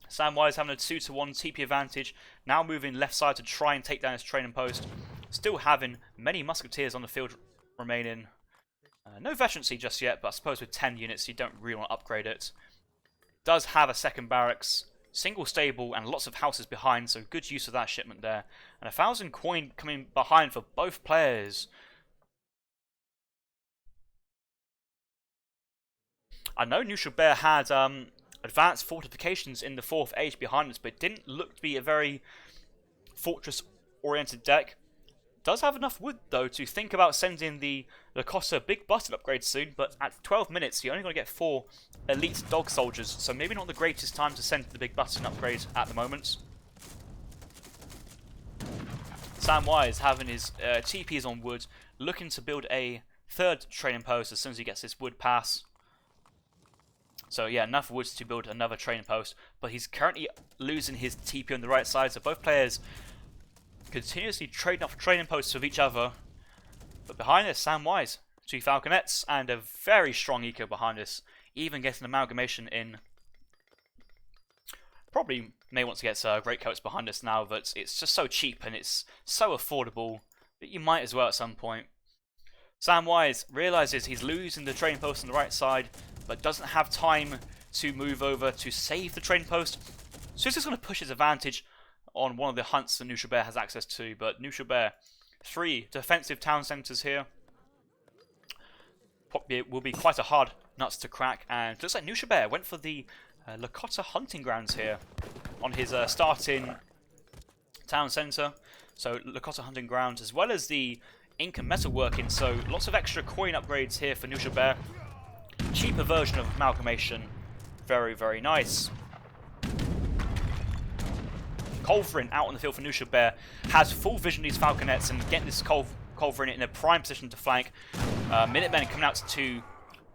Samwise having a 2-to-1 TP advantage, now moving left side to try and take down his training post. Still having many Musketeers on the field remaining. No veterancy just yet, but I suppose with 10 units you don't really want to upgrade it. Does have a second barracks, single stable, and lots of houses behind, so good use of that shipment there. And 1,000 coin coming behind for both players. I know Knuschelbär had advanced fortifications in the 4th age behind us, but it didn't look to be a very fortress-oriented deck. Does have enough wood, though, to think about sending the Lakota big button upgrade soon, but at 12 minutes, you're only going to get 4 elite dog soldiers, so maybe not the greatest time to send the big button upgrade at the moment. Samwise having his TPs on wood, looking to build a 3rd training post as soon as he gets this wood pass. So yeah, enough woods to build another training post, but he's currently losing his TP on the right side, so both players continuously trading off training posts with each other. But behind us, Samwise, 2 Falconets, and a very strong eco behind us, even getting amalgamation in. Probably may want to get great coats behind us now, but it's just so cheap and it's so affordable that you might as well at some point. Samwise realizes he's losing the training post on the right side, but doesn't have time to move over to save the training post. So he's just going to push his advantage on one of the hunts that Knuschelbär has access to. But Knuschelbär, 3 defensive town centres here. It will be quite a hard nuts to crack. And it looks like Knuschelbär went for the Lakota hunting grounds here on his starting town centre. So Lakota hunting grounds as well as the Incan metalworking. So lots of extra coin upgrades here for Knuschelbär. Cheaper version of amalgamation. Very, very nice. Culverin out on the field for Knuschelbär has full vision of these Falconets and getting this Culverin in a prime position to flank. Minutemen coming out to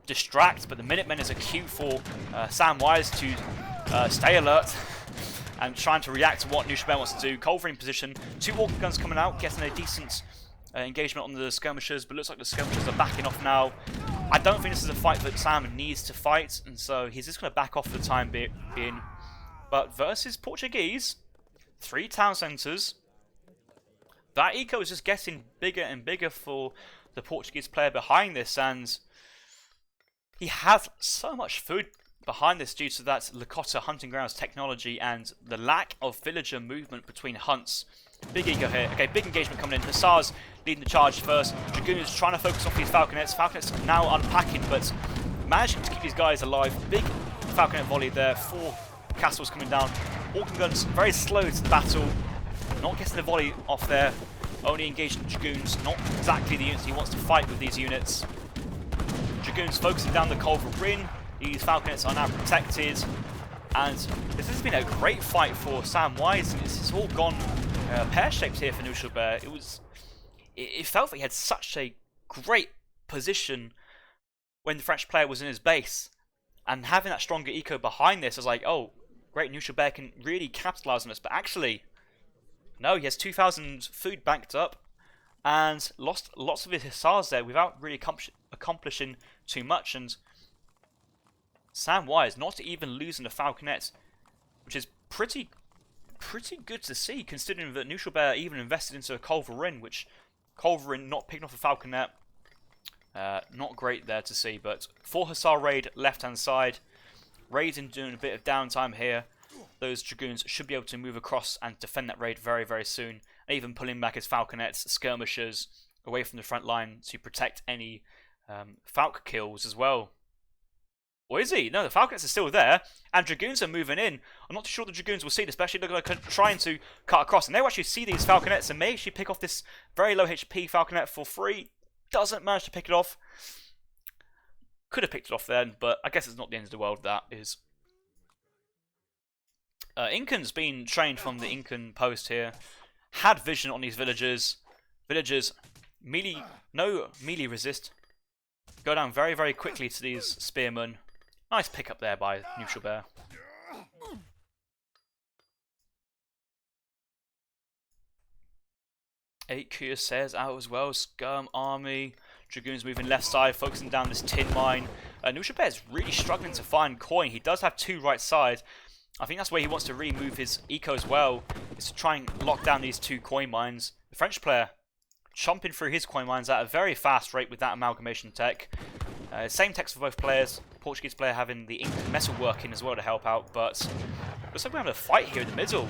distract, but the Minutemen is a cue for Samwise to stay alert and trying to react to what Knuschelbär wants to do. Culverin position, 2 organ guns coming out, getting a decent engagement on the skirmishers, but looks like the skirmishers are backing off now. I don't think this is a fight that Sam needs to fight, and so he's just going to back off for the time being. But versus Portuguese, 3 town centres, that eco is just getting bigger and bigger for the Portuguese player behind this, and he has so much food behind this due to that Lakota hunting grounds technology and the lack of villager movement between hunts. Big eco here. Okay, big engagement coming in. Hussars leading the charge first. Dragoons trying to focus off these Falconets. Falconets now unpacking, but managing to keep these guys alive. Big Falconet volley there. 4 castles coming down. Orkan guns very slow to the battle. Not getting the volley off there. Only engaging Dragoons. Not exactly the units he wants to fight with these units. Dragoons focusing down the Culver Ring. These Falconets are now protected. And this has been a great fight for Samwise. It's all gone pear-shaped here for Knuschelbär. It felt like he had such a great position when the French player was in his base. And having that stronger eco behind this, I was like, oh, great, Knuschelbär can really capitalise on this. But actually, no, he has 2,000 food banked up and lost lots of his hussars there without really accomplishing too much. And Samwise not even losing the Falconet, which is pretty good to see, considering that Knuschelbär even invested into a Culverin, which Culverin not picking off a Falconet, not great there to see. But 4 Hussar raid left hand side, raiding doing a bit of downtime here. Those Dragoons should be able to move across and defend that raid very soon, and even pulling back his Falconets, skirmishers away from the front line to protect any Falc kills as well. Or is he? No, the Falconets are still there, and Dragoons are moving in. I'm not too sure the Dragoons will see it, especially they're trying to cut across. And they'll actually see these Falconets and may actually pick off this very low HP Falconet for free. Doesn't manage to pick it off. Could have picked it off then, but I guess it's not the end of the world, that is. Incan's been trained from the Incan post here. Had vision on these villagers. Villagers, melee, no melee resist. Go down very quickly to these spearmen. Nice pick up there by Knuschelbär. Eight cuirassiers out as well. Skirm army. Dragoons moving left side, focusing down this tin mine. Knuschelbär is really struggling to find coin. He does have 2 right side. I think that's where he wants to really move his eco as well, is to try and lock down these 2 coin mines. The French player chomping through his coin mines at a very fast rate with that amalgamation tech. Same text for both players. Portuguese player having the metal working as well to help out, but looks like we're having a fight here in the middle.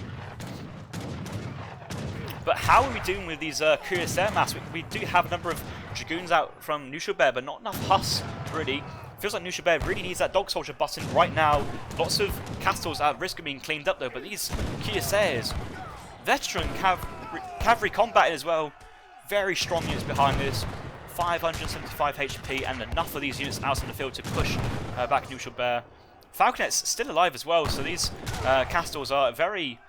But how are we doing with these cuirassier mass? We do have a number of Dragoons out from Knuschelbär, but not enough Huss, really. Feels like Knuschelbär really needs that Dog Soldier button right now. Lots of castles at risk of being cleaned up though, but these cuirassiers, veteran cavalry combat as well. Very strong units behind this. 575 HP and enough of these units out in the field to push back Knuschelbär. Falconets still alive as well, so these castles are very...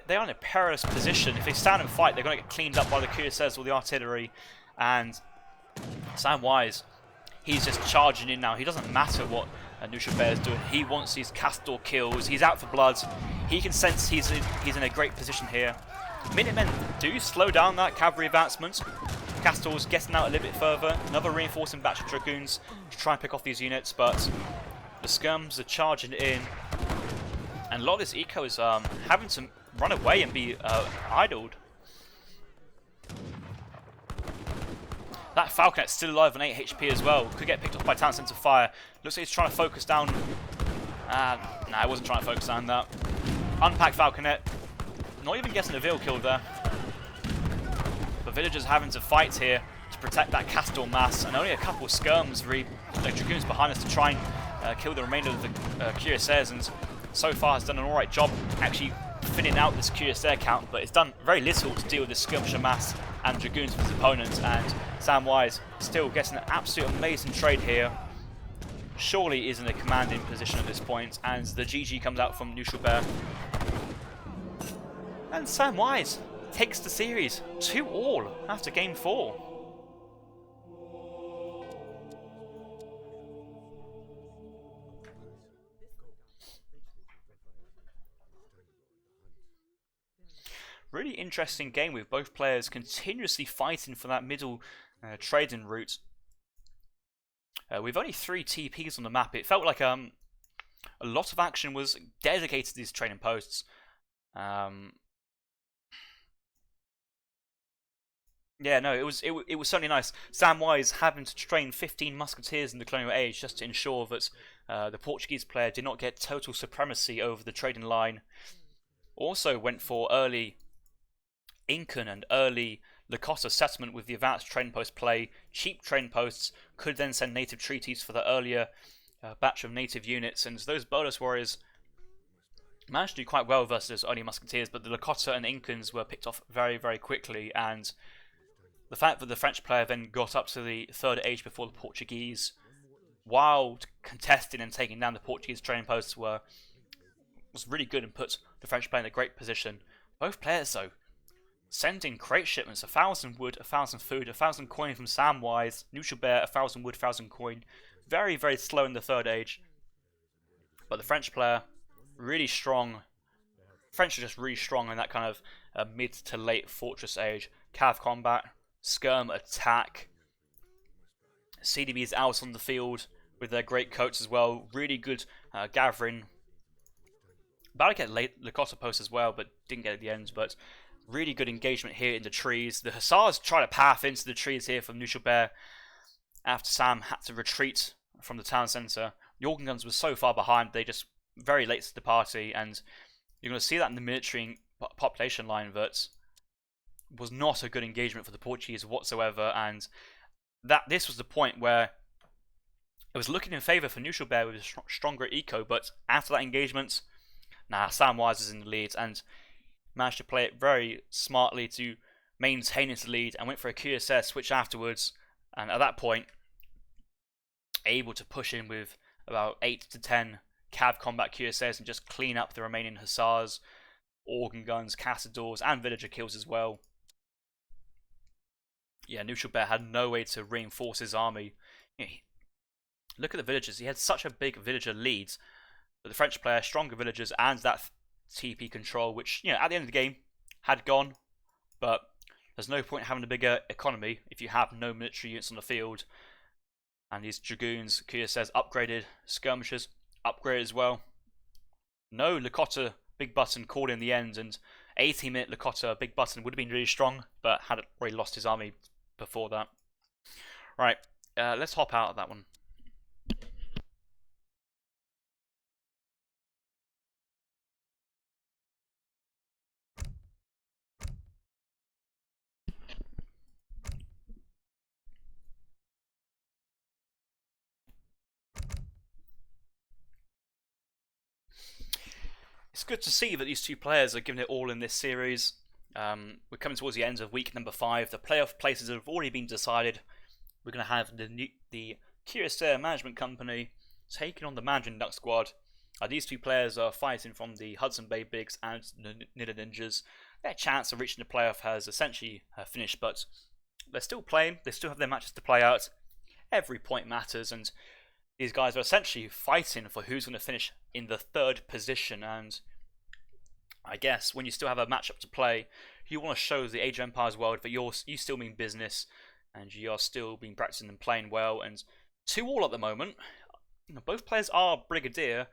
they are in a perilous position. If they stand and fight, they're going to get cleaned up by the cuirassiers or the artillery. And Samwise, he's just charging in now. He doesn't matter what Knuschelbär is doing. He wants these Castor kills. He's out for blood. He can sense he's in a great position here. Minutemen do slow down that cavalry advancement. Castor's getting out a little bit further. Another reinforcing batch of Dragoons to try and pick off these units, but the Skirms are charging in. And a lot of this eco is having to run away and be idled. That Falconet's still alive on 8 HP as well. Could get picked off by Town Centre Fire. Looks like he's trying to focus down. Nah, I wasn't trying to focus on that. Unpacked Falconet. Not even getting a veil kill there. But villagers having to fight here to protect that Castor mass. And only a couple of Skirms, Dragoons behind us to try and kill the remainder of the cuirassiers. And so far has done an alright job actually thinning out this cuirassier count. But it's done very little to deal with this skirmisher mass and Dragoons for his opponents. And Samwise still getting an absolute amazing trade here. Surely is in a commanding position at this point, and the GG comes out from Knuschelbär. And Samwise takes the series 2-all after game 4. Really interesting game with both players continuously fighting for that middle trading route. We've only 3 TPs on the map. It felt like a lot of action was dedicated to these trading posts. Yeah, no, it was certainly nice. Samwise having to train 15 musketeers in the colonial age just to ensure that the Portuguese player did not get total supremacy over the trading line. Also went for early Incan and early Lakota settlement with the advanced trading post play. Cheap trading posts could then send native treaties for the earlier batch of native units, and those Bolus warriors managed to do quite well versus those early musketeers, but the Lakota and Incans were picked off very, very quickly, and the fact that the French player then got up to the third age before the Portuguese, while contesting and taking down the Portuguese trading posts, was really good and put the French player in a great position. Both players, though, sending crate shipments, 1,000 wood, 1,000 food, 1,000 coin from Samwise, Knuschelbär, 1,000 wood, 1,000 coin. Very, very slow in the third age. But the French player, really strong. French are just really strong in that kind of mid to late fortress age. Cav combat, skirm attack. CDBs out on the field with their great coats as well. Really good gathering. About to get late Lakota post as well, but didn't get at the end. But really good engagement here in the trees. The Hussars try to path into the trees here from Knuschelbär after Sam had to retreat from the town centre. The organ guns were so far behind, they just very late to the party, and you're going to see that in the military population line that was not a good engagement for the Portuguese whatsoever, and that this was the point where it was looking in favour for Knuschelbär with a stronger eco, but after that engagement, Samwise is in the lead and managed to play it very smartly to maintain his lead and went for a QSS switch afterwards, and at that point able to push in with about 8 to 10 Cav combat QSS and just clean up the remaining Hussars, organ guns, Castadors and villager kills as well. Yeah, Knuschelbär had no way to reinforce his army. Look at the villagers, he had such a big villager lead, but the French player, stronger villagers and that TP control, which, at the end of the game had gone, but there's no point having a bigger economy if you have no military units on the field. And these Dragoons, Kia says, upgraded, skirmishers, upgraded as well. No Lakota big button called in the end, and 18-minute Lakota big button would have been really strong, but had already lost his army before that. Right, let's hop out of that one. It's good to see that these two players are giving it all in this series. We're coming towards the end of week number 5. The playoff places have already been decided. We're going to have the Knuschelbär Management Company taking on the Mandarin Duck Squad. These two players are fighting from the Hudson Bay Bigs and the Nidda Ninjas. Their chance of reaching the playoff has essentially finished, but they're still playing. They still have their matches to play out. Every point matters, and these guys are essentially fighting for who's going to finish in the 3rd position. And I guess when you still have a matchup to play, you want to show the Age of Empires world that you still mean business, and you are still been practicing and playing well. And 2-2 at the moment. Both players are Brigadier.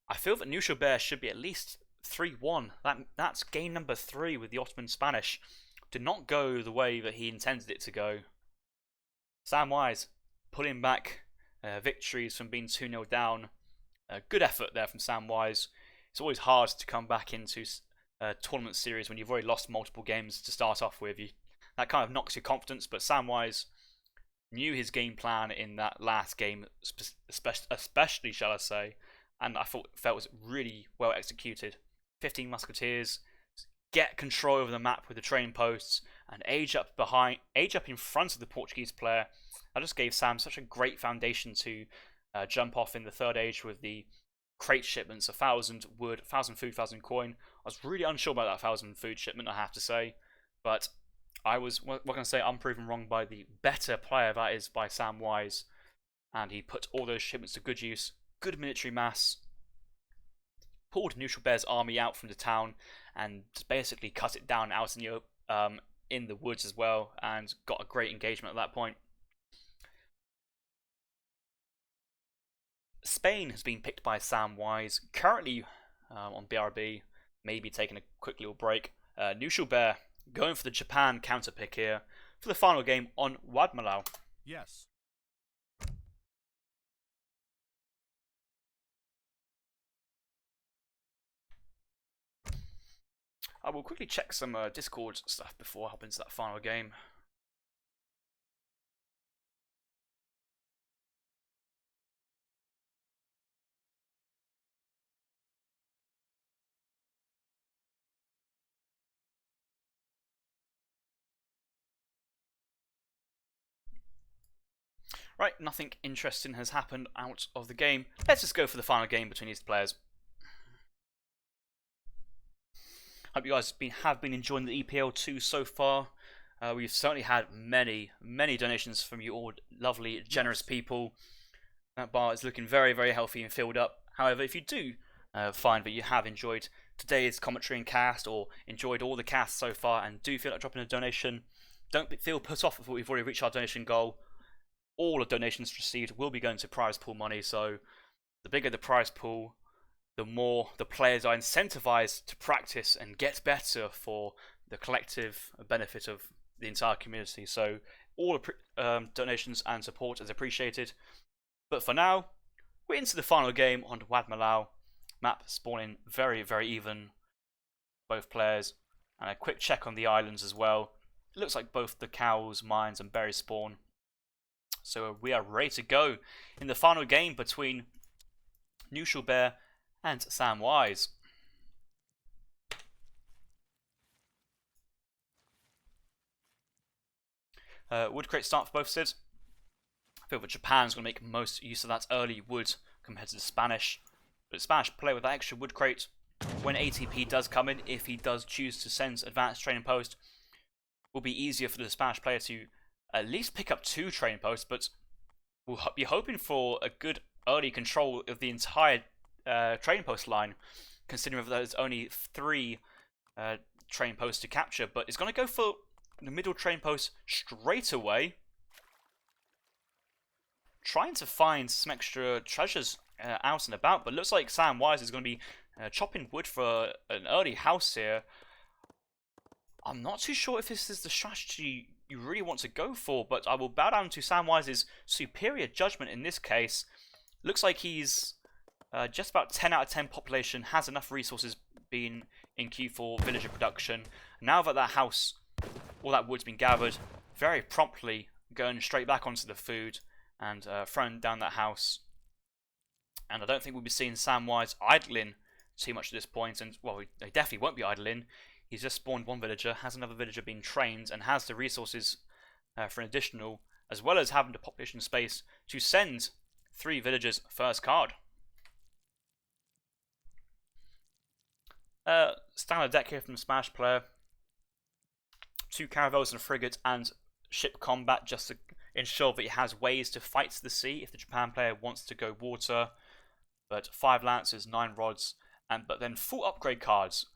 I feel that Knuschelbär should be at least 3-1. That's game number 3 with the Ottoman Spanish. Did not go the way that he intended it to go. Samwise pulling back victories from being 2-0 down. Good effort there from Samwise. It's always hard to come back into a tournament series when you've already lost multiple games to start off with. That kind of knocks your confidence, but Samwise knew his game plan in that last game, especially, shall I say, and I felt it was really well executed. 15 musketeers, get control over the map with the training posts, and age up in front of the Portuguese player. That just gave Sam such a great foundation to jump off in the 3rd age with the crate shipments, 1,000 wood, 1,000 food, 1,000 coin. I was really unsure about that 1,000 food shipment, I have to say, but I was, what can I say, I'm proven wrong by the better player, that is by Samwise, and he put all those shipments to good use. Good military mass, pulled Knuschelbär's army out from the town, and basically cut it down out in the woods as well, and got a great engagement at that point. Spain has been picked by Samwise, currently on BRB, maybe taking a quick little break. Knuschelbär going for the Japan counter pick here for the final game on Wadmalau. Yes. I will quickly check some Discord stuff before I hop into that final game. Right, nothing interesting has happened out of the game. Let's just go for the final game between these players. Hope you guys have been enjoying the EPL 2 so far. We've certainly had many donations from you all lovely, generous people. That bar is looking very healthy and filled up. However, if you do find that you have enjoyed today's commentary and cast, or enjoyed all the casts so far, and do feel like dropping a donation, don't feel put off if we've already reached our donation goal. All the donations received will be going to prize pool money, so the bigger the prize pool, the more the players are incentivized to practice and get better for the collective benefit of the entire community. So all donations and support is appreciated. But for now, we're into the final game on Wad Malau. Map spawning very even, both players. And a quick check on the islands as well. It looks like both the cows, mines and berries spawn. So we are ready to go in the final game between Knuschelbär and Samwise. Wood crate start for both sides. I feel that Japan's going to make most use of that early wood compared to the Spanish. But the Spanish play with that extra wood crate when ATP does come in, if he does choose to send advanced training post, will be easier for the Spanish player to at least pick up 2 training posts, but we'll be hoping for a good early control of the entire training post line, considering that there's only 3 training posts to capture. But it's going to go for the middle training post straight away, trying to find some extra treasures out and about. But looks like Samwise is going to be chopping wood for an early house here. I'm not too sure if this is the strategy you really want to go for, but I will bow down to Samwise's superior judgment in this case. Looks like he's just about 10 out of 10 population, has enough resources being in queue for villager production. Now that that house, all that wood's been gathered, very promptly going straight back onto the food and throwing down that house. And I don't think we'll be seeing Samwise idling too much at this point, and well, they definitely won't be idling. He's just spawned 1 villager, has another villager being trained, and has the resources for an additional, as well as having the population space to send 3 villagers first card. Standard deck here from the Smash player. 2 caravels and a frigate and ship combat, just to ensure that he has ways to fight the sea if the Japan player wants to go water. But 5 lances, 9 rods, but then full upgrade cards.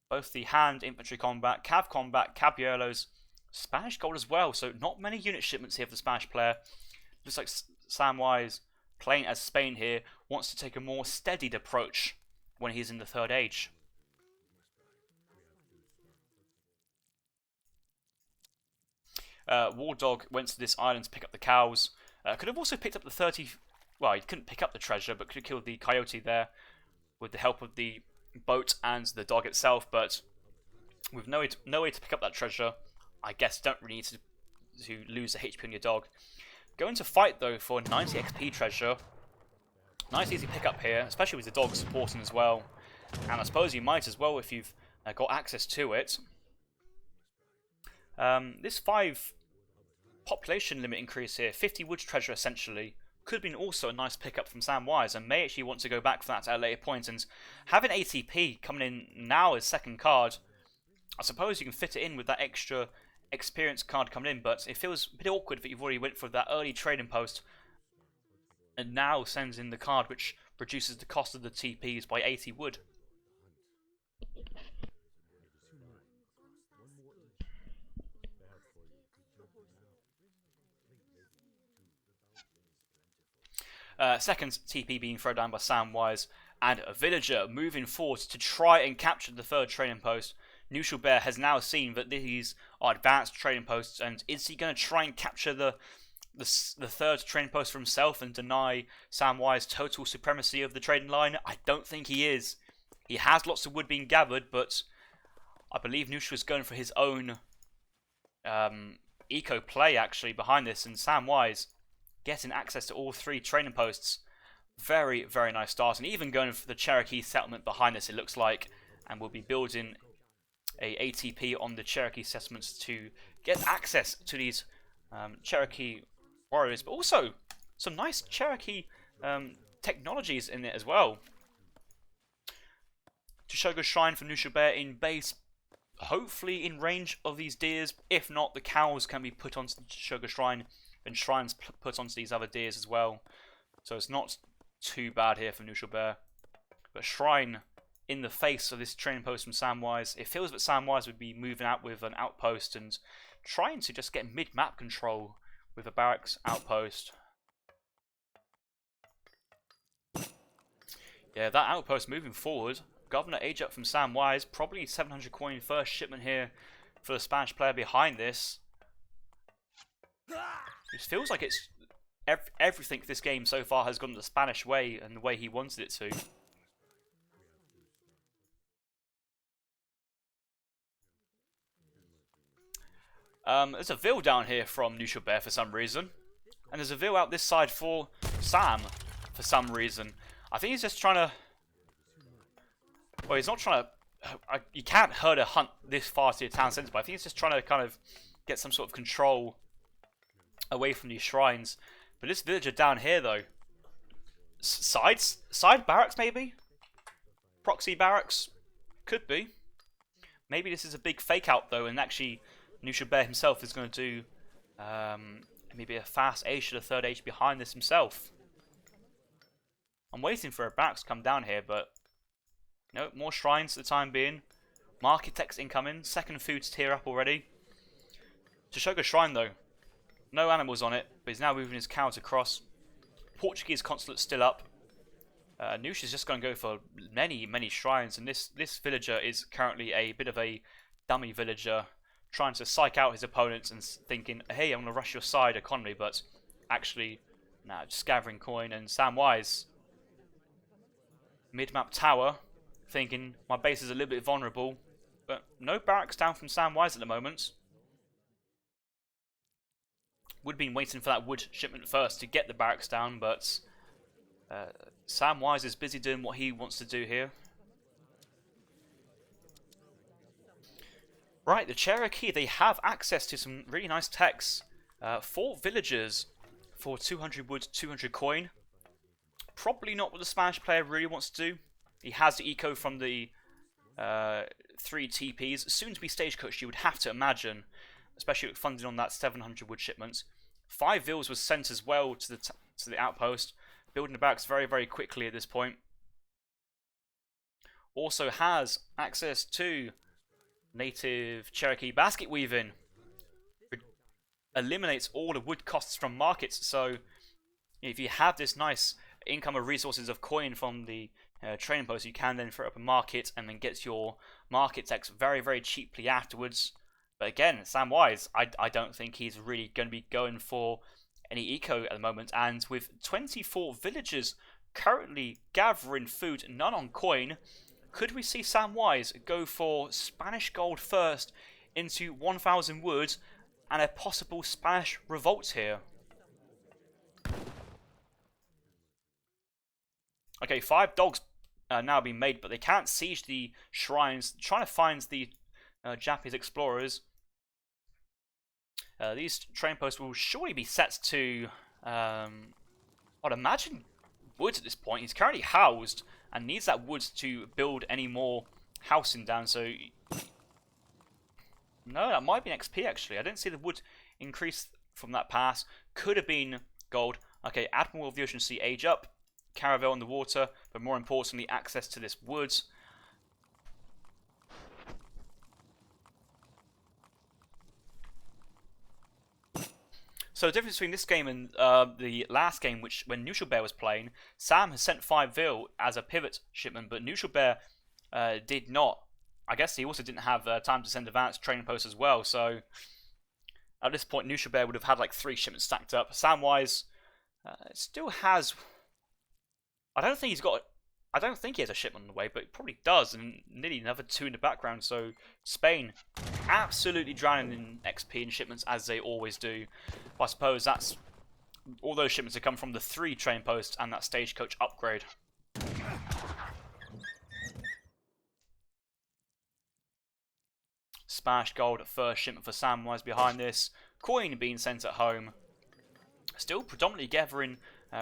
Both the hand, infantry combat, caballieros, Spanish gold as well. So not many unit shipments here for the Spanish player. Looks like Samwise, playing as Spain here, wants to take a more steadied approach when he's in the 3rd age. War Dog went to this island to pick up the cows. Could have also picked up the 30... Well, he couldn't pick up the treasure, but could have killed the coyote there with the help of the boat and the dog itself. But with no way to pick up that treasure, I guess don't really need to lose the HP on your dog. Going to fight though for 90 XP treasure. Nice easy pick up here, especially with the dog supporting as well. And I suppose you might as well if you've got access to it. This 5 population limit increase here, 50 wood treasure essentially, could have been also a nice pickup from Samwise, and may actually want to go back for that at a later point. And having ATP coming in now as 2nd card, I suppose you can fit it in with that extra experience card coming in, but it feels a bit awkward that you've already went for that early trading post and now sends in the card which reduces the cost of the TPs by 80 wood. Second TP being thrown down by Samwise, and a villager moving forward to try and capture the 3rd trading post. Knuschelbär has now seen that these are advanced trading posts, and is he going to try and capture the 3rd trading post for himself and deny Samwise total supremacy of the trading line? I don't think he is. He has lots of wood being gathered, but I believe Nush was going for his own eco play actually behind this, and Samwise getting access to all 3 training posts. Very, very nice start, and even going for the Cherokee settlement behind this, it looks like, and we'll be building a ATP on the Cherokee settlements to get access to these Cherokee warriors, but also some nice Cherokee technologies in it as well. Knuschelbär Shrine for Knuschelbär in base, hopefully in range of these deers. If not, the cows can be put onto the Knuschelbär Shrine and shrines put onto these other deers as well. So it's not too bad here for Knuschelbär. But Shrine in the face of this training post from Samwise. It feels that Samwise would be moving out with an outpost and trying to just get mid-map control with a barracks outpost. Yeah, that outpost moving forward. Governor age up from Samwise. Probably 700 coin first shipment here for the Spanish player behind this. It feels like it's everything this game so far has gone the Spanish way and the way he wanted it to. There's a Vil down here from Knuschelbär for some reason. And there's a Vil out this side for Sam for some reason. I think he's just trying to... Well, he's not trying to... You can't herd a hunt this far to your town centre, but I think he's just trying to kind of get some sort of control away from these shrines. But this villager down here, though... Side barracks, maybe? Proxy barracks? Could be. Maybe this is a big fake out, though, and actually... Knuschelbär himself is going to do maybe a fast age to the 3rd age behind this himself. I'm waiting for a barracks to come down here, but no, more shrines for the time being. Market text incoming, 2nd food's tier up already. Knuschelbär Shrine though, no animals on it, but he's now moving his cows across. Portuguese consulate still up. Nush is just going to go for many, many shrines, and this villager is currently a bit of a dummy villager, trying to psych out his opponents and thinking, hey, I'm going to rush your side economy, but actually, nah, just gathering coin. And Samwise, mid-map tower, thinking, my base is a little bit vulnerable, but no barracks down from Samwise at the moment. Would have been waiting for that wood shipment first to get the barracks down, but Samwise is busy doing what he wants to do here. Right, the Cherokee, they have access to some really nice techs. 4 villagers for 200 wood, 200 coin. Probably not what the Spanish player really wants to do. He has the eco from the 3 TPs. Soon to be stagecoach, you would have to imagine, especially with funding on that 700 wood shipments. 5 Vils was sent as well to the outpost, building the barracks very, very quickly at this point. Also has access to native Cherokee basket weaving. Eliminates all the wood costs from markets, so if you have this nice income of resources of coin from the training post, you can then throw up a market and then get your market techs very, very cheaply afterwards. But again, Samwise, I don't think he's really going to be going for any eco at the moment, and with 24 villagers currently gathering food, none on coin, could we see Samwise go for Spanish gold first into 1,000 wood and a possible Spanish revolt here? Okay, 5 dogs now being made, but they can't siege the shrines. Trying to find the Japanese explorers. These train posts will surely be set to, I'd imagine, wood at this point. He's currently housed and needs that wood to build any more housing down, so... No, that might be an XP actually. I didn't see the wood increase from that pass. Could have been gold. Okay, Admiral of the Ocean Sea age up. Caravel in the water, but more importantly, access to this wood. So the difference between this game and the last game, which when Knuschelbär was playing, Sam has sent 5 Vil as a pivot shipment, but Knuschelbär did not. I guess he also didn't have time to send advanced training posts as well, so at this point Knuschelbär would have had like 3 shipments stacked up. Samwise still has... I don't think he's got I don't think he has a shipment on the way, but it probably does, and nearly another 2 in the background. So Spain absolutely drowning in XP and shipments as they always do. But I suppose that's all those shipments have come from the 3 train posts and that stagecoach upgrade. Spanish gold at first shipment for Samwise behind this. Coin being sent at home. Still predominantly gathering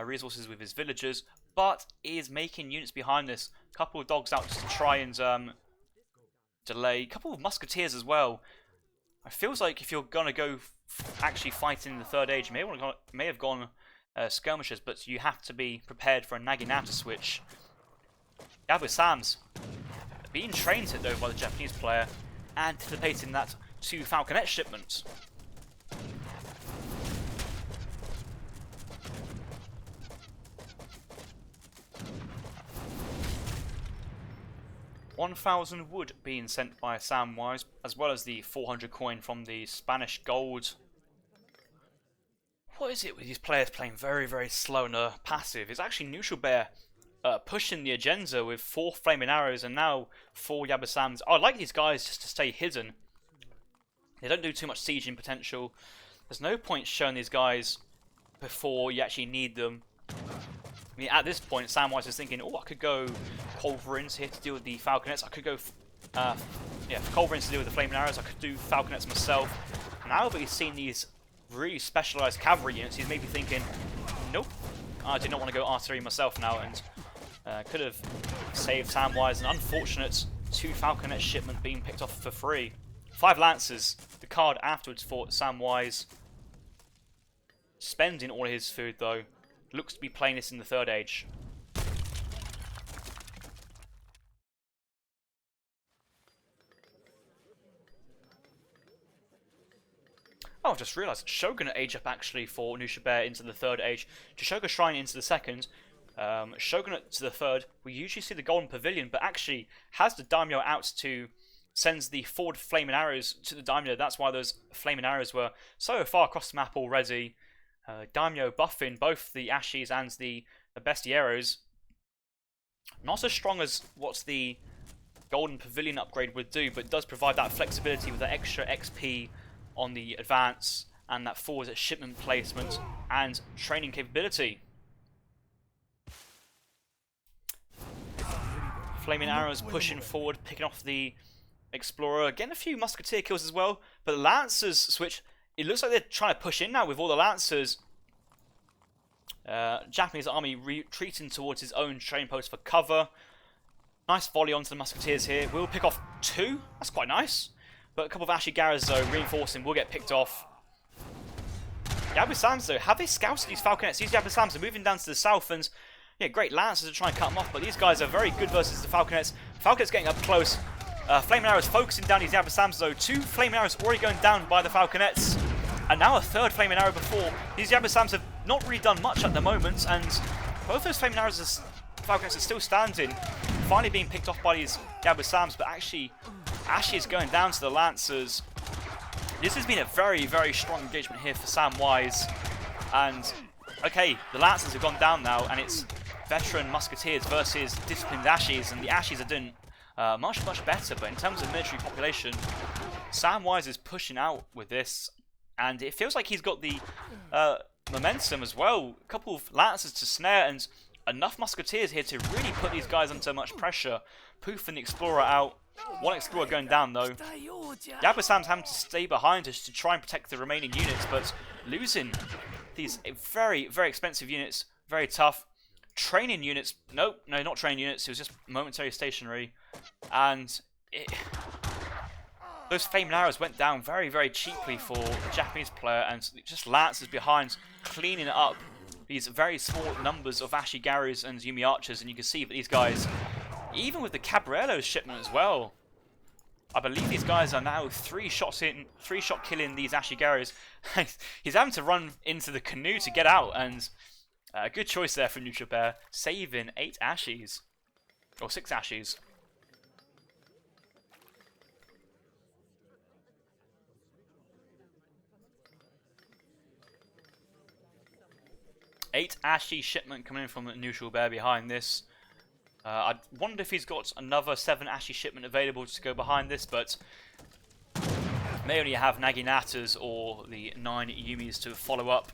resources with his villagers, but is making units behind this. Couple of dogs out just to try and delay. Couple of musketeers as well. It feels like if you're gonna go actually fight in the Third Age, you may have gone skirmishers, but you have to be prepared for a Naginata switch. Yabba Sams being trained to though by the Japanese player, anticipating that 2 Falconet shipments. $1,000 wood being sent by Samwise, as well as the 400 coin from the Spanish gold. What is it with these players playing very, very slow and passive? It's actually Knuschelbär pushing the agenda with 4 flaming arrows and now 4 Yabasams. I like these guys just to stay hidden. They don't do too much sieging potential. There's no point showing these guys before you actually need them. I mean, at this point, Samwise is thinking, oh, I could go Culverins here to deal with the Falconets. I could go, Culverins to deal with the Flaming Arrows. I could do Falconets myself. Now that he's seen these really specialised cavalry units, he's maybe thinking, nope, I do not want to go artillery myself now, and could have saved Samwise an unfortunate 2 Falconet shipment being picked off for free. 5 Lancers, the card afterwards for Samwise. Spending all his food though. Looks to be playing this in the Third Age. Oh, I've just realised Shogun age up actually for Knuschelbär into the Third Age. Jishoka Shrine into the second. Shogunate to the third. We usually see the Golden Pavilion, but actually has the Daimyo out to sends the forward flaming arrows to the Daimyo. That's why those flaming arrows were so far across the map already. Daimyo buffing both the Ashis and the Bestieros. Not as strong as what the Golden Pavilion upgrade would do, but it does provide that flexibility with that extra XP on the advance and that forward shipment placement and training capability. Flaming arrows pushing forward, picking off the Explorer, getting a few musketeer kills as well, but the Lancers switch. It looks like they're trying to push in now with all the Lancers. Japanese army retreating towards his own train post for cover. Nice volley onto the musketeers here. We'll pick off 2. That's quite nice. But a couple of Ashigaras though, reinforcing, will get picked off. Yabusams though, have they scouted these Falconets? These Yabusams are moving down to the south, and yeah, great Lancers to try and cut them off, but these guys are very good versus the Falconets. Falconets getting up close. Flaming Arrows focusing down these Yabusams though. 2 Flaming Arrows already going down by the Falconets. And now a 3rd Flaming Arrow before. These Yabusams have not really done much at the moment, and both those Flaming Arrows, Falconets are still standing. Finally being picked off by these Yabusams, but actually Ashi is going down to the Lancers. This has been a very, very strong engagement here for Samwise. And, okay, the Lancers have gone down now, and it's veteran Musketeers versus disciplined Ashis, and the Ashis are doing much, much better. But in terms of military population, Samwise is pushing out with this, and it feels like he's got the momentum as well. A couple of Lancers to snare, and enough Musketeers here to really put these guys under much pressure. Poof and the Explorer out. 1 Explorer going down though. Yabusam's having to stay behind us to try and protect the remaining units, but losing these very, very expensive units. Very tough. Training units. Nope, no, not training units. It was just momentary stationary. And those Flaming Arrows went down very, very cheaply for the Japanese player, and just Lancers behind cleaning it up. These very small numbers of Ashigarus and Yumi Archers, and you can see that these guys, even with the Cabrello shipment as well, I believe these guys are now 3-shot killing these Ashigarus. He's having to run into the canoe to get out, and a good choice there from Knuschelbär, saving 8 Ashis, or 6 Ashis. Eight Ashi shipment coming in from Knuschelbär behind this. I wonder if he's got another 7 Ashy shipment available to go behind this, but may only have Naginatas or the 9 Yumis to follow up.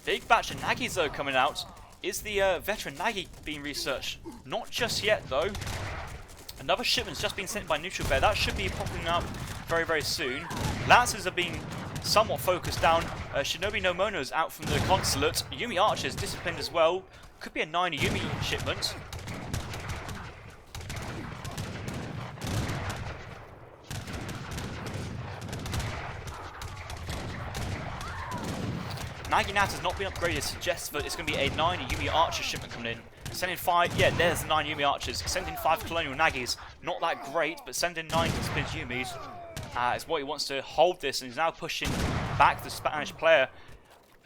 Big batch of Nagis though coming out. Is the veteran Nagi being researched? Not just yet though. Another shipment's just been sent by Knuschelbär. That should be popping up very, very soon. Lancers are being somewhat focused down. Shinobi no Mono's out from the consulate. Yumi Archer's disciplined as well. Could be a 9 Yumi shipment. Naginata has not been upgraded, suggests that it's going to be a 9 Yumi Archer shipment coming in. Sending 5, yeah, there's 9 Yumi Archers. Sending 5 Colonial Nagis, not that great, but sending 9 disciplined Yumis is what he wants to hold this, and he's now pushing back the Spanish player.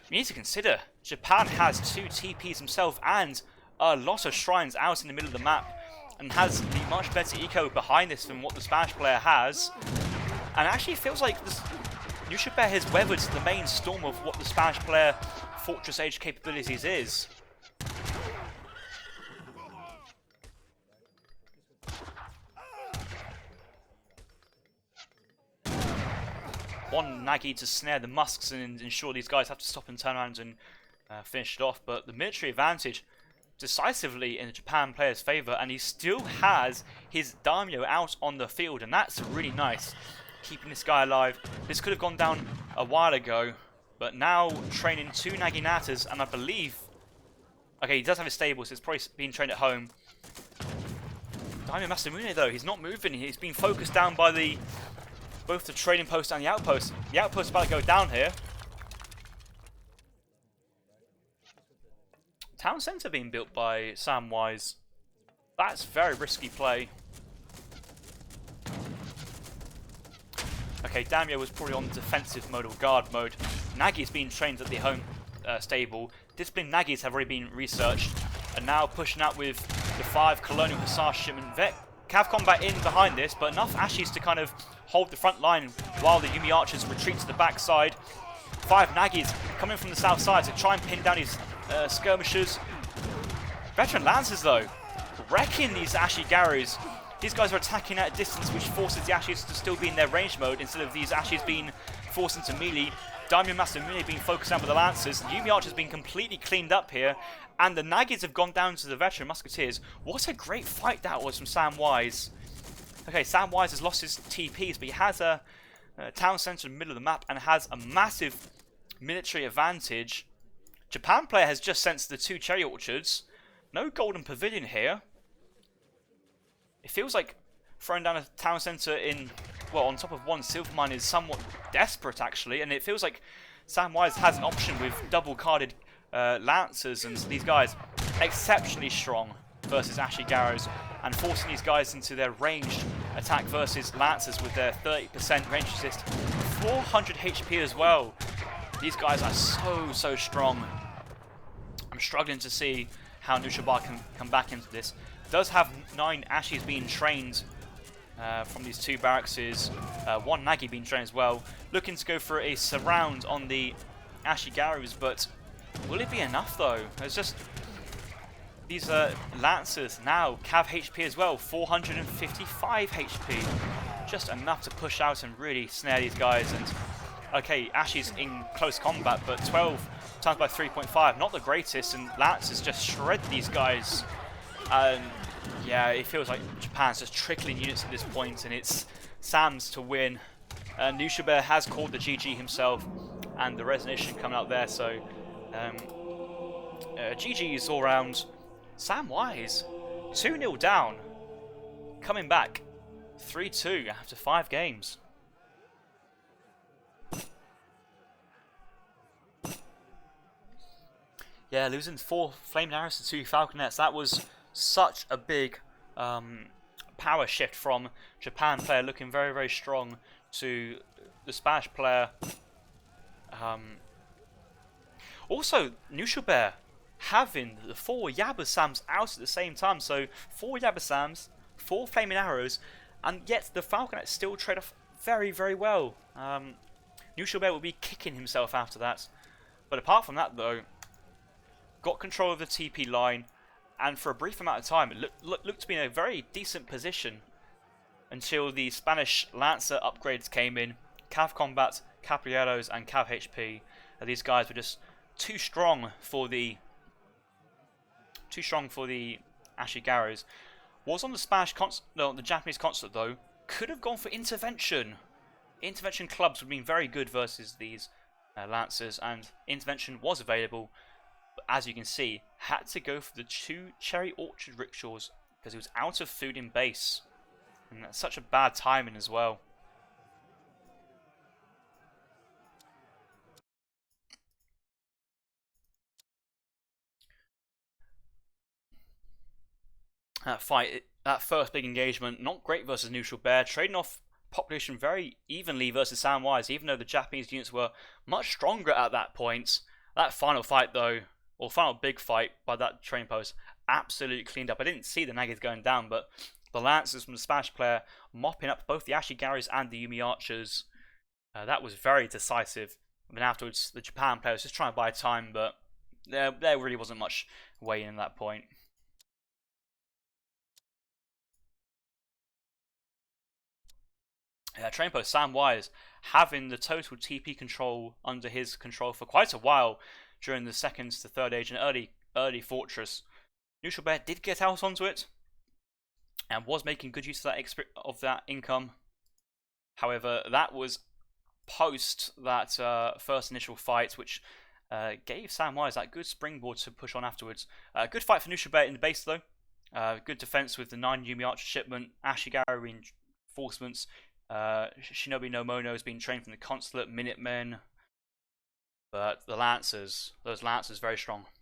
You need to consider, Japan has 2 TPs himself and a lot of shrines out in the middle of the map, and has the much better eco behind this than what the Spanish player has. And actually feels like this Knuschelbär has weathered the main storm of what the Spanish player Fortress Age capabilities is. One Nagi to snare the Musks and ensure these guys have to stop and turn around and finish it off, but the military advantage decisively in the Japan player's favour, and he still has his Daimyo out on the field, and that's really nice. Keeping this guy alive. This could have gone down a while ago, but now training 2 Naginatas, and I believe... Okay, he does have his stable, so it's probably being trained at home. Daimyo Masamune though, he's not moving, he's being focused down by the both the trading post and the outpost. The outpost is about to go down here. Town centre being built by Samwise. That's very risky play. Okay, Daimyo was probably on defensive mode or guard mode. Nagi's being trained at the home stable. Disciplined Nagis have already been researched. And now pushing out with the 5 Colonial Hussar shipment. Cav combat in behind this, but enough Ashes to kind of hold the front line while the Yumi Archers retreat to the back side. 5 Nagis coming from the south side to try and pin down these skirmishers. Veteran Lancers though, wrecking these Ashi Garus. These guys are attacking at a distance, which forces the Ashes to still be in their range mode instead of these Ashes being forced into melee. Daimyo Masamune being focused out with the Lancers. Yumi Archer's been completely cleaned up here, and the Nagis have gone down to the veteran Musketeers. What a great fight that was from Samwise. Okay, Samwise has lost his TPs, but he has a town centre in the middle of the map and has a massive military advantage. Japan player has just sent the 2 cherry orchards. No golden pavilion here. It feels like throwing down a town centre in, well, on top of 1 silver mine is somewhat desperate actually, and it feels like Samwise has an option with double carded Lancers, and these guys exceptionally strong versus Ashi Garus, and forcing these guys into their ranged attack versus Lancers with their 30% range resist. 400 HP as well. These guys are so strong. I'm struggling to see how Knuschelbär can come back into this. Does have 9 Ashes being trained from these 2 barracks. 1 Nagi being trained as well. Looking to go for a surround on the Ashi Garus, but will it be enough though? There's just these Lancers now, Cav HP as well, 455 HP. Just enough to push out and really snare these guys. And okay, Ashes in close combat, but 12 times by 3.5, not the greatest, and Lancers just shred these guys. Yeah, it feels like Japan's just trickling units at this point, and it's Sam's to win. Knuschelbär has called the GG himself, and the resignation coming out there, so GG's all round. Samwise, 2-0 down, coming back 3-2 after 5 games. Yeah, losing 4 Flaming Arrows to 2 Falconets, that was such a big power shift from Japan player looking very strong to the Spanish player. Also, Knuschelbär having the 4 Yabba-Sams out at the same time, so 4 Yabba-Sams, 4 Flaming Arrows, and yet the Falconets still trade off very well. Knuschelbär will be kicking himself after that. But apart from that, though, got control of the TP line, and for a brief amount of time, it looked to be in a very decent position until the Spanish Lancer upgrades came in. Cav Combat, Caballeros, and Cav HP. These guys were just too strong for the Ashigaros. Was on the the Japanese consulate though. Could have gone for intervention. Intervention clubs would have been very good versus these Lancers, and intervention was available. But as you can see, had to go for the 2 cherry orchard rickshaws because he was out of food in base, and that's such a bad timing as well. That first big engagement, not great versus Knuschelbär, trading off population very evenly versus Samwise, even though the Japanese units were much stronger at that point. That final fight though, or final big fight by that train post, absolutely cleaned up. I didn't see the Nagis going down, but the Lancers from the Spanish player mopping up both the Ashigaris and the Yumi Archers. That was very decisive. And then afterwards, the Japan player was just trying to buy time, but there really wasn't much way in at that point. Train post Samwise having the total TP control under his control for quite a while during the 2nd to 3rd age and early fortress. Knuschelbär did get out onto it and was making good use of that income. However, that was post that first initial fight, which gave Samwise that good springboard to push on afterwards. Good fight for Knuschelbär in the base though. Good defense with the 9 Yumi Archer shipment, Ashigaru reinforcements. Shinobi no Mono has been trained from the consulate, Minutemen, but the Lancers, those Lancers, very strong.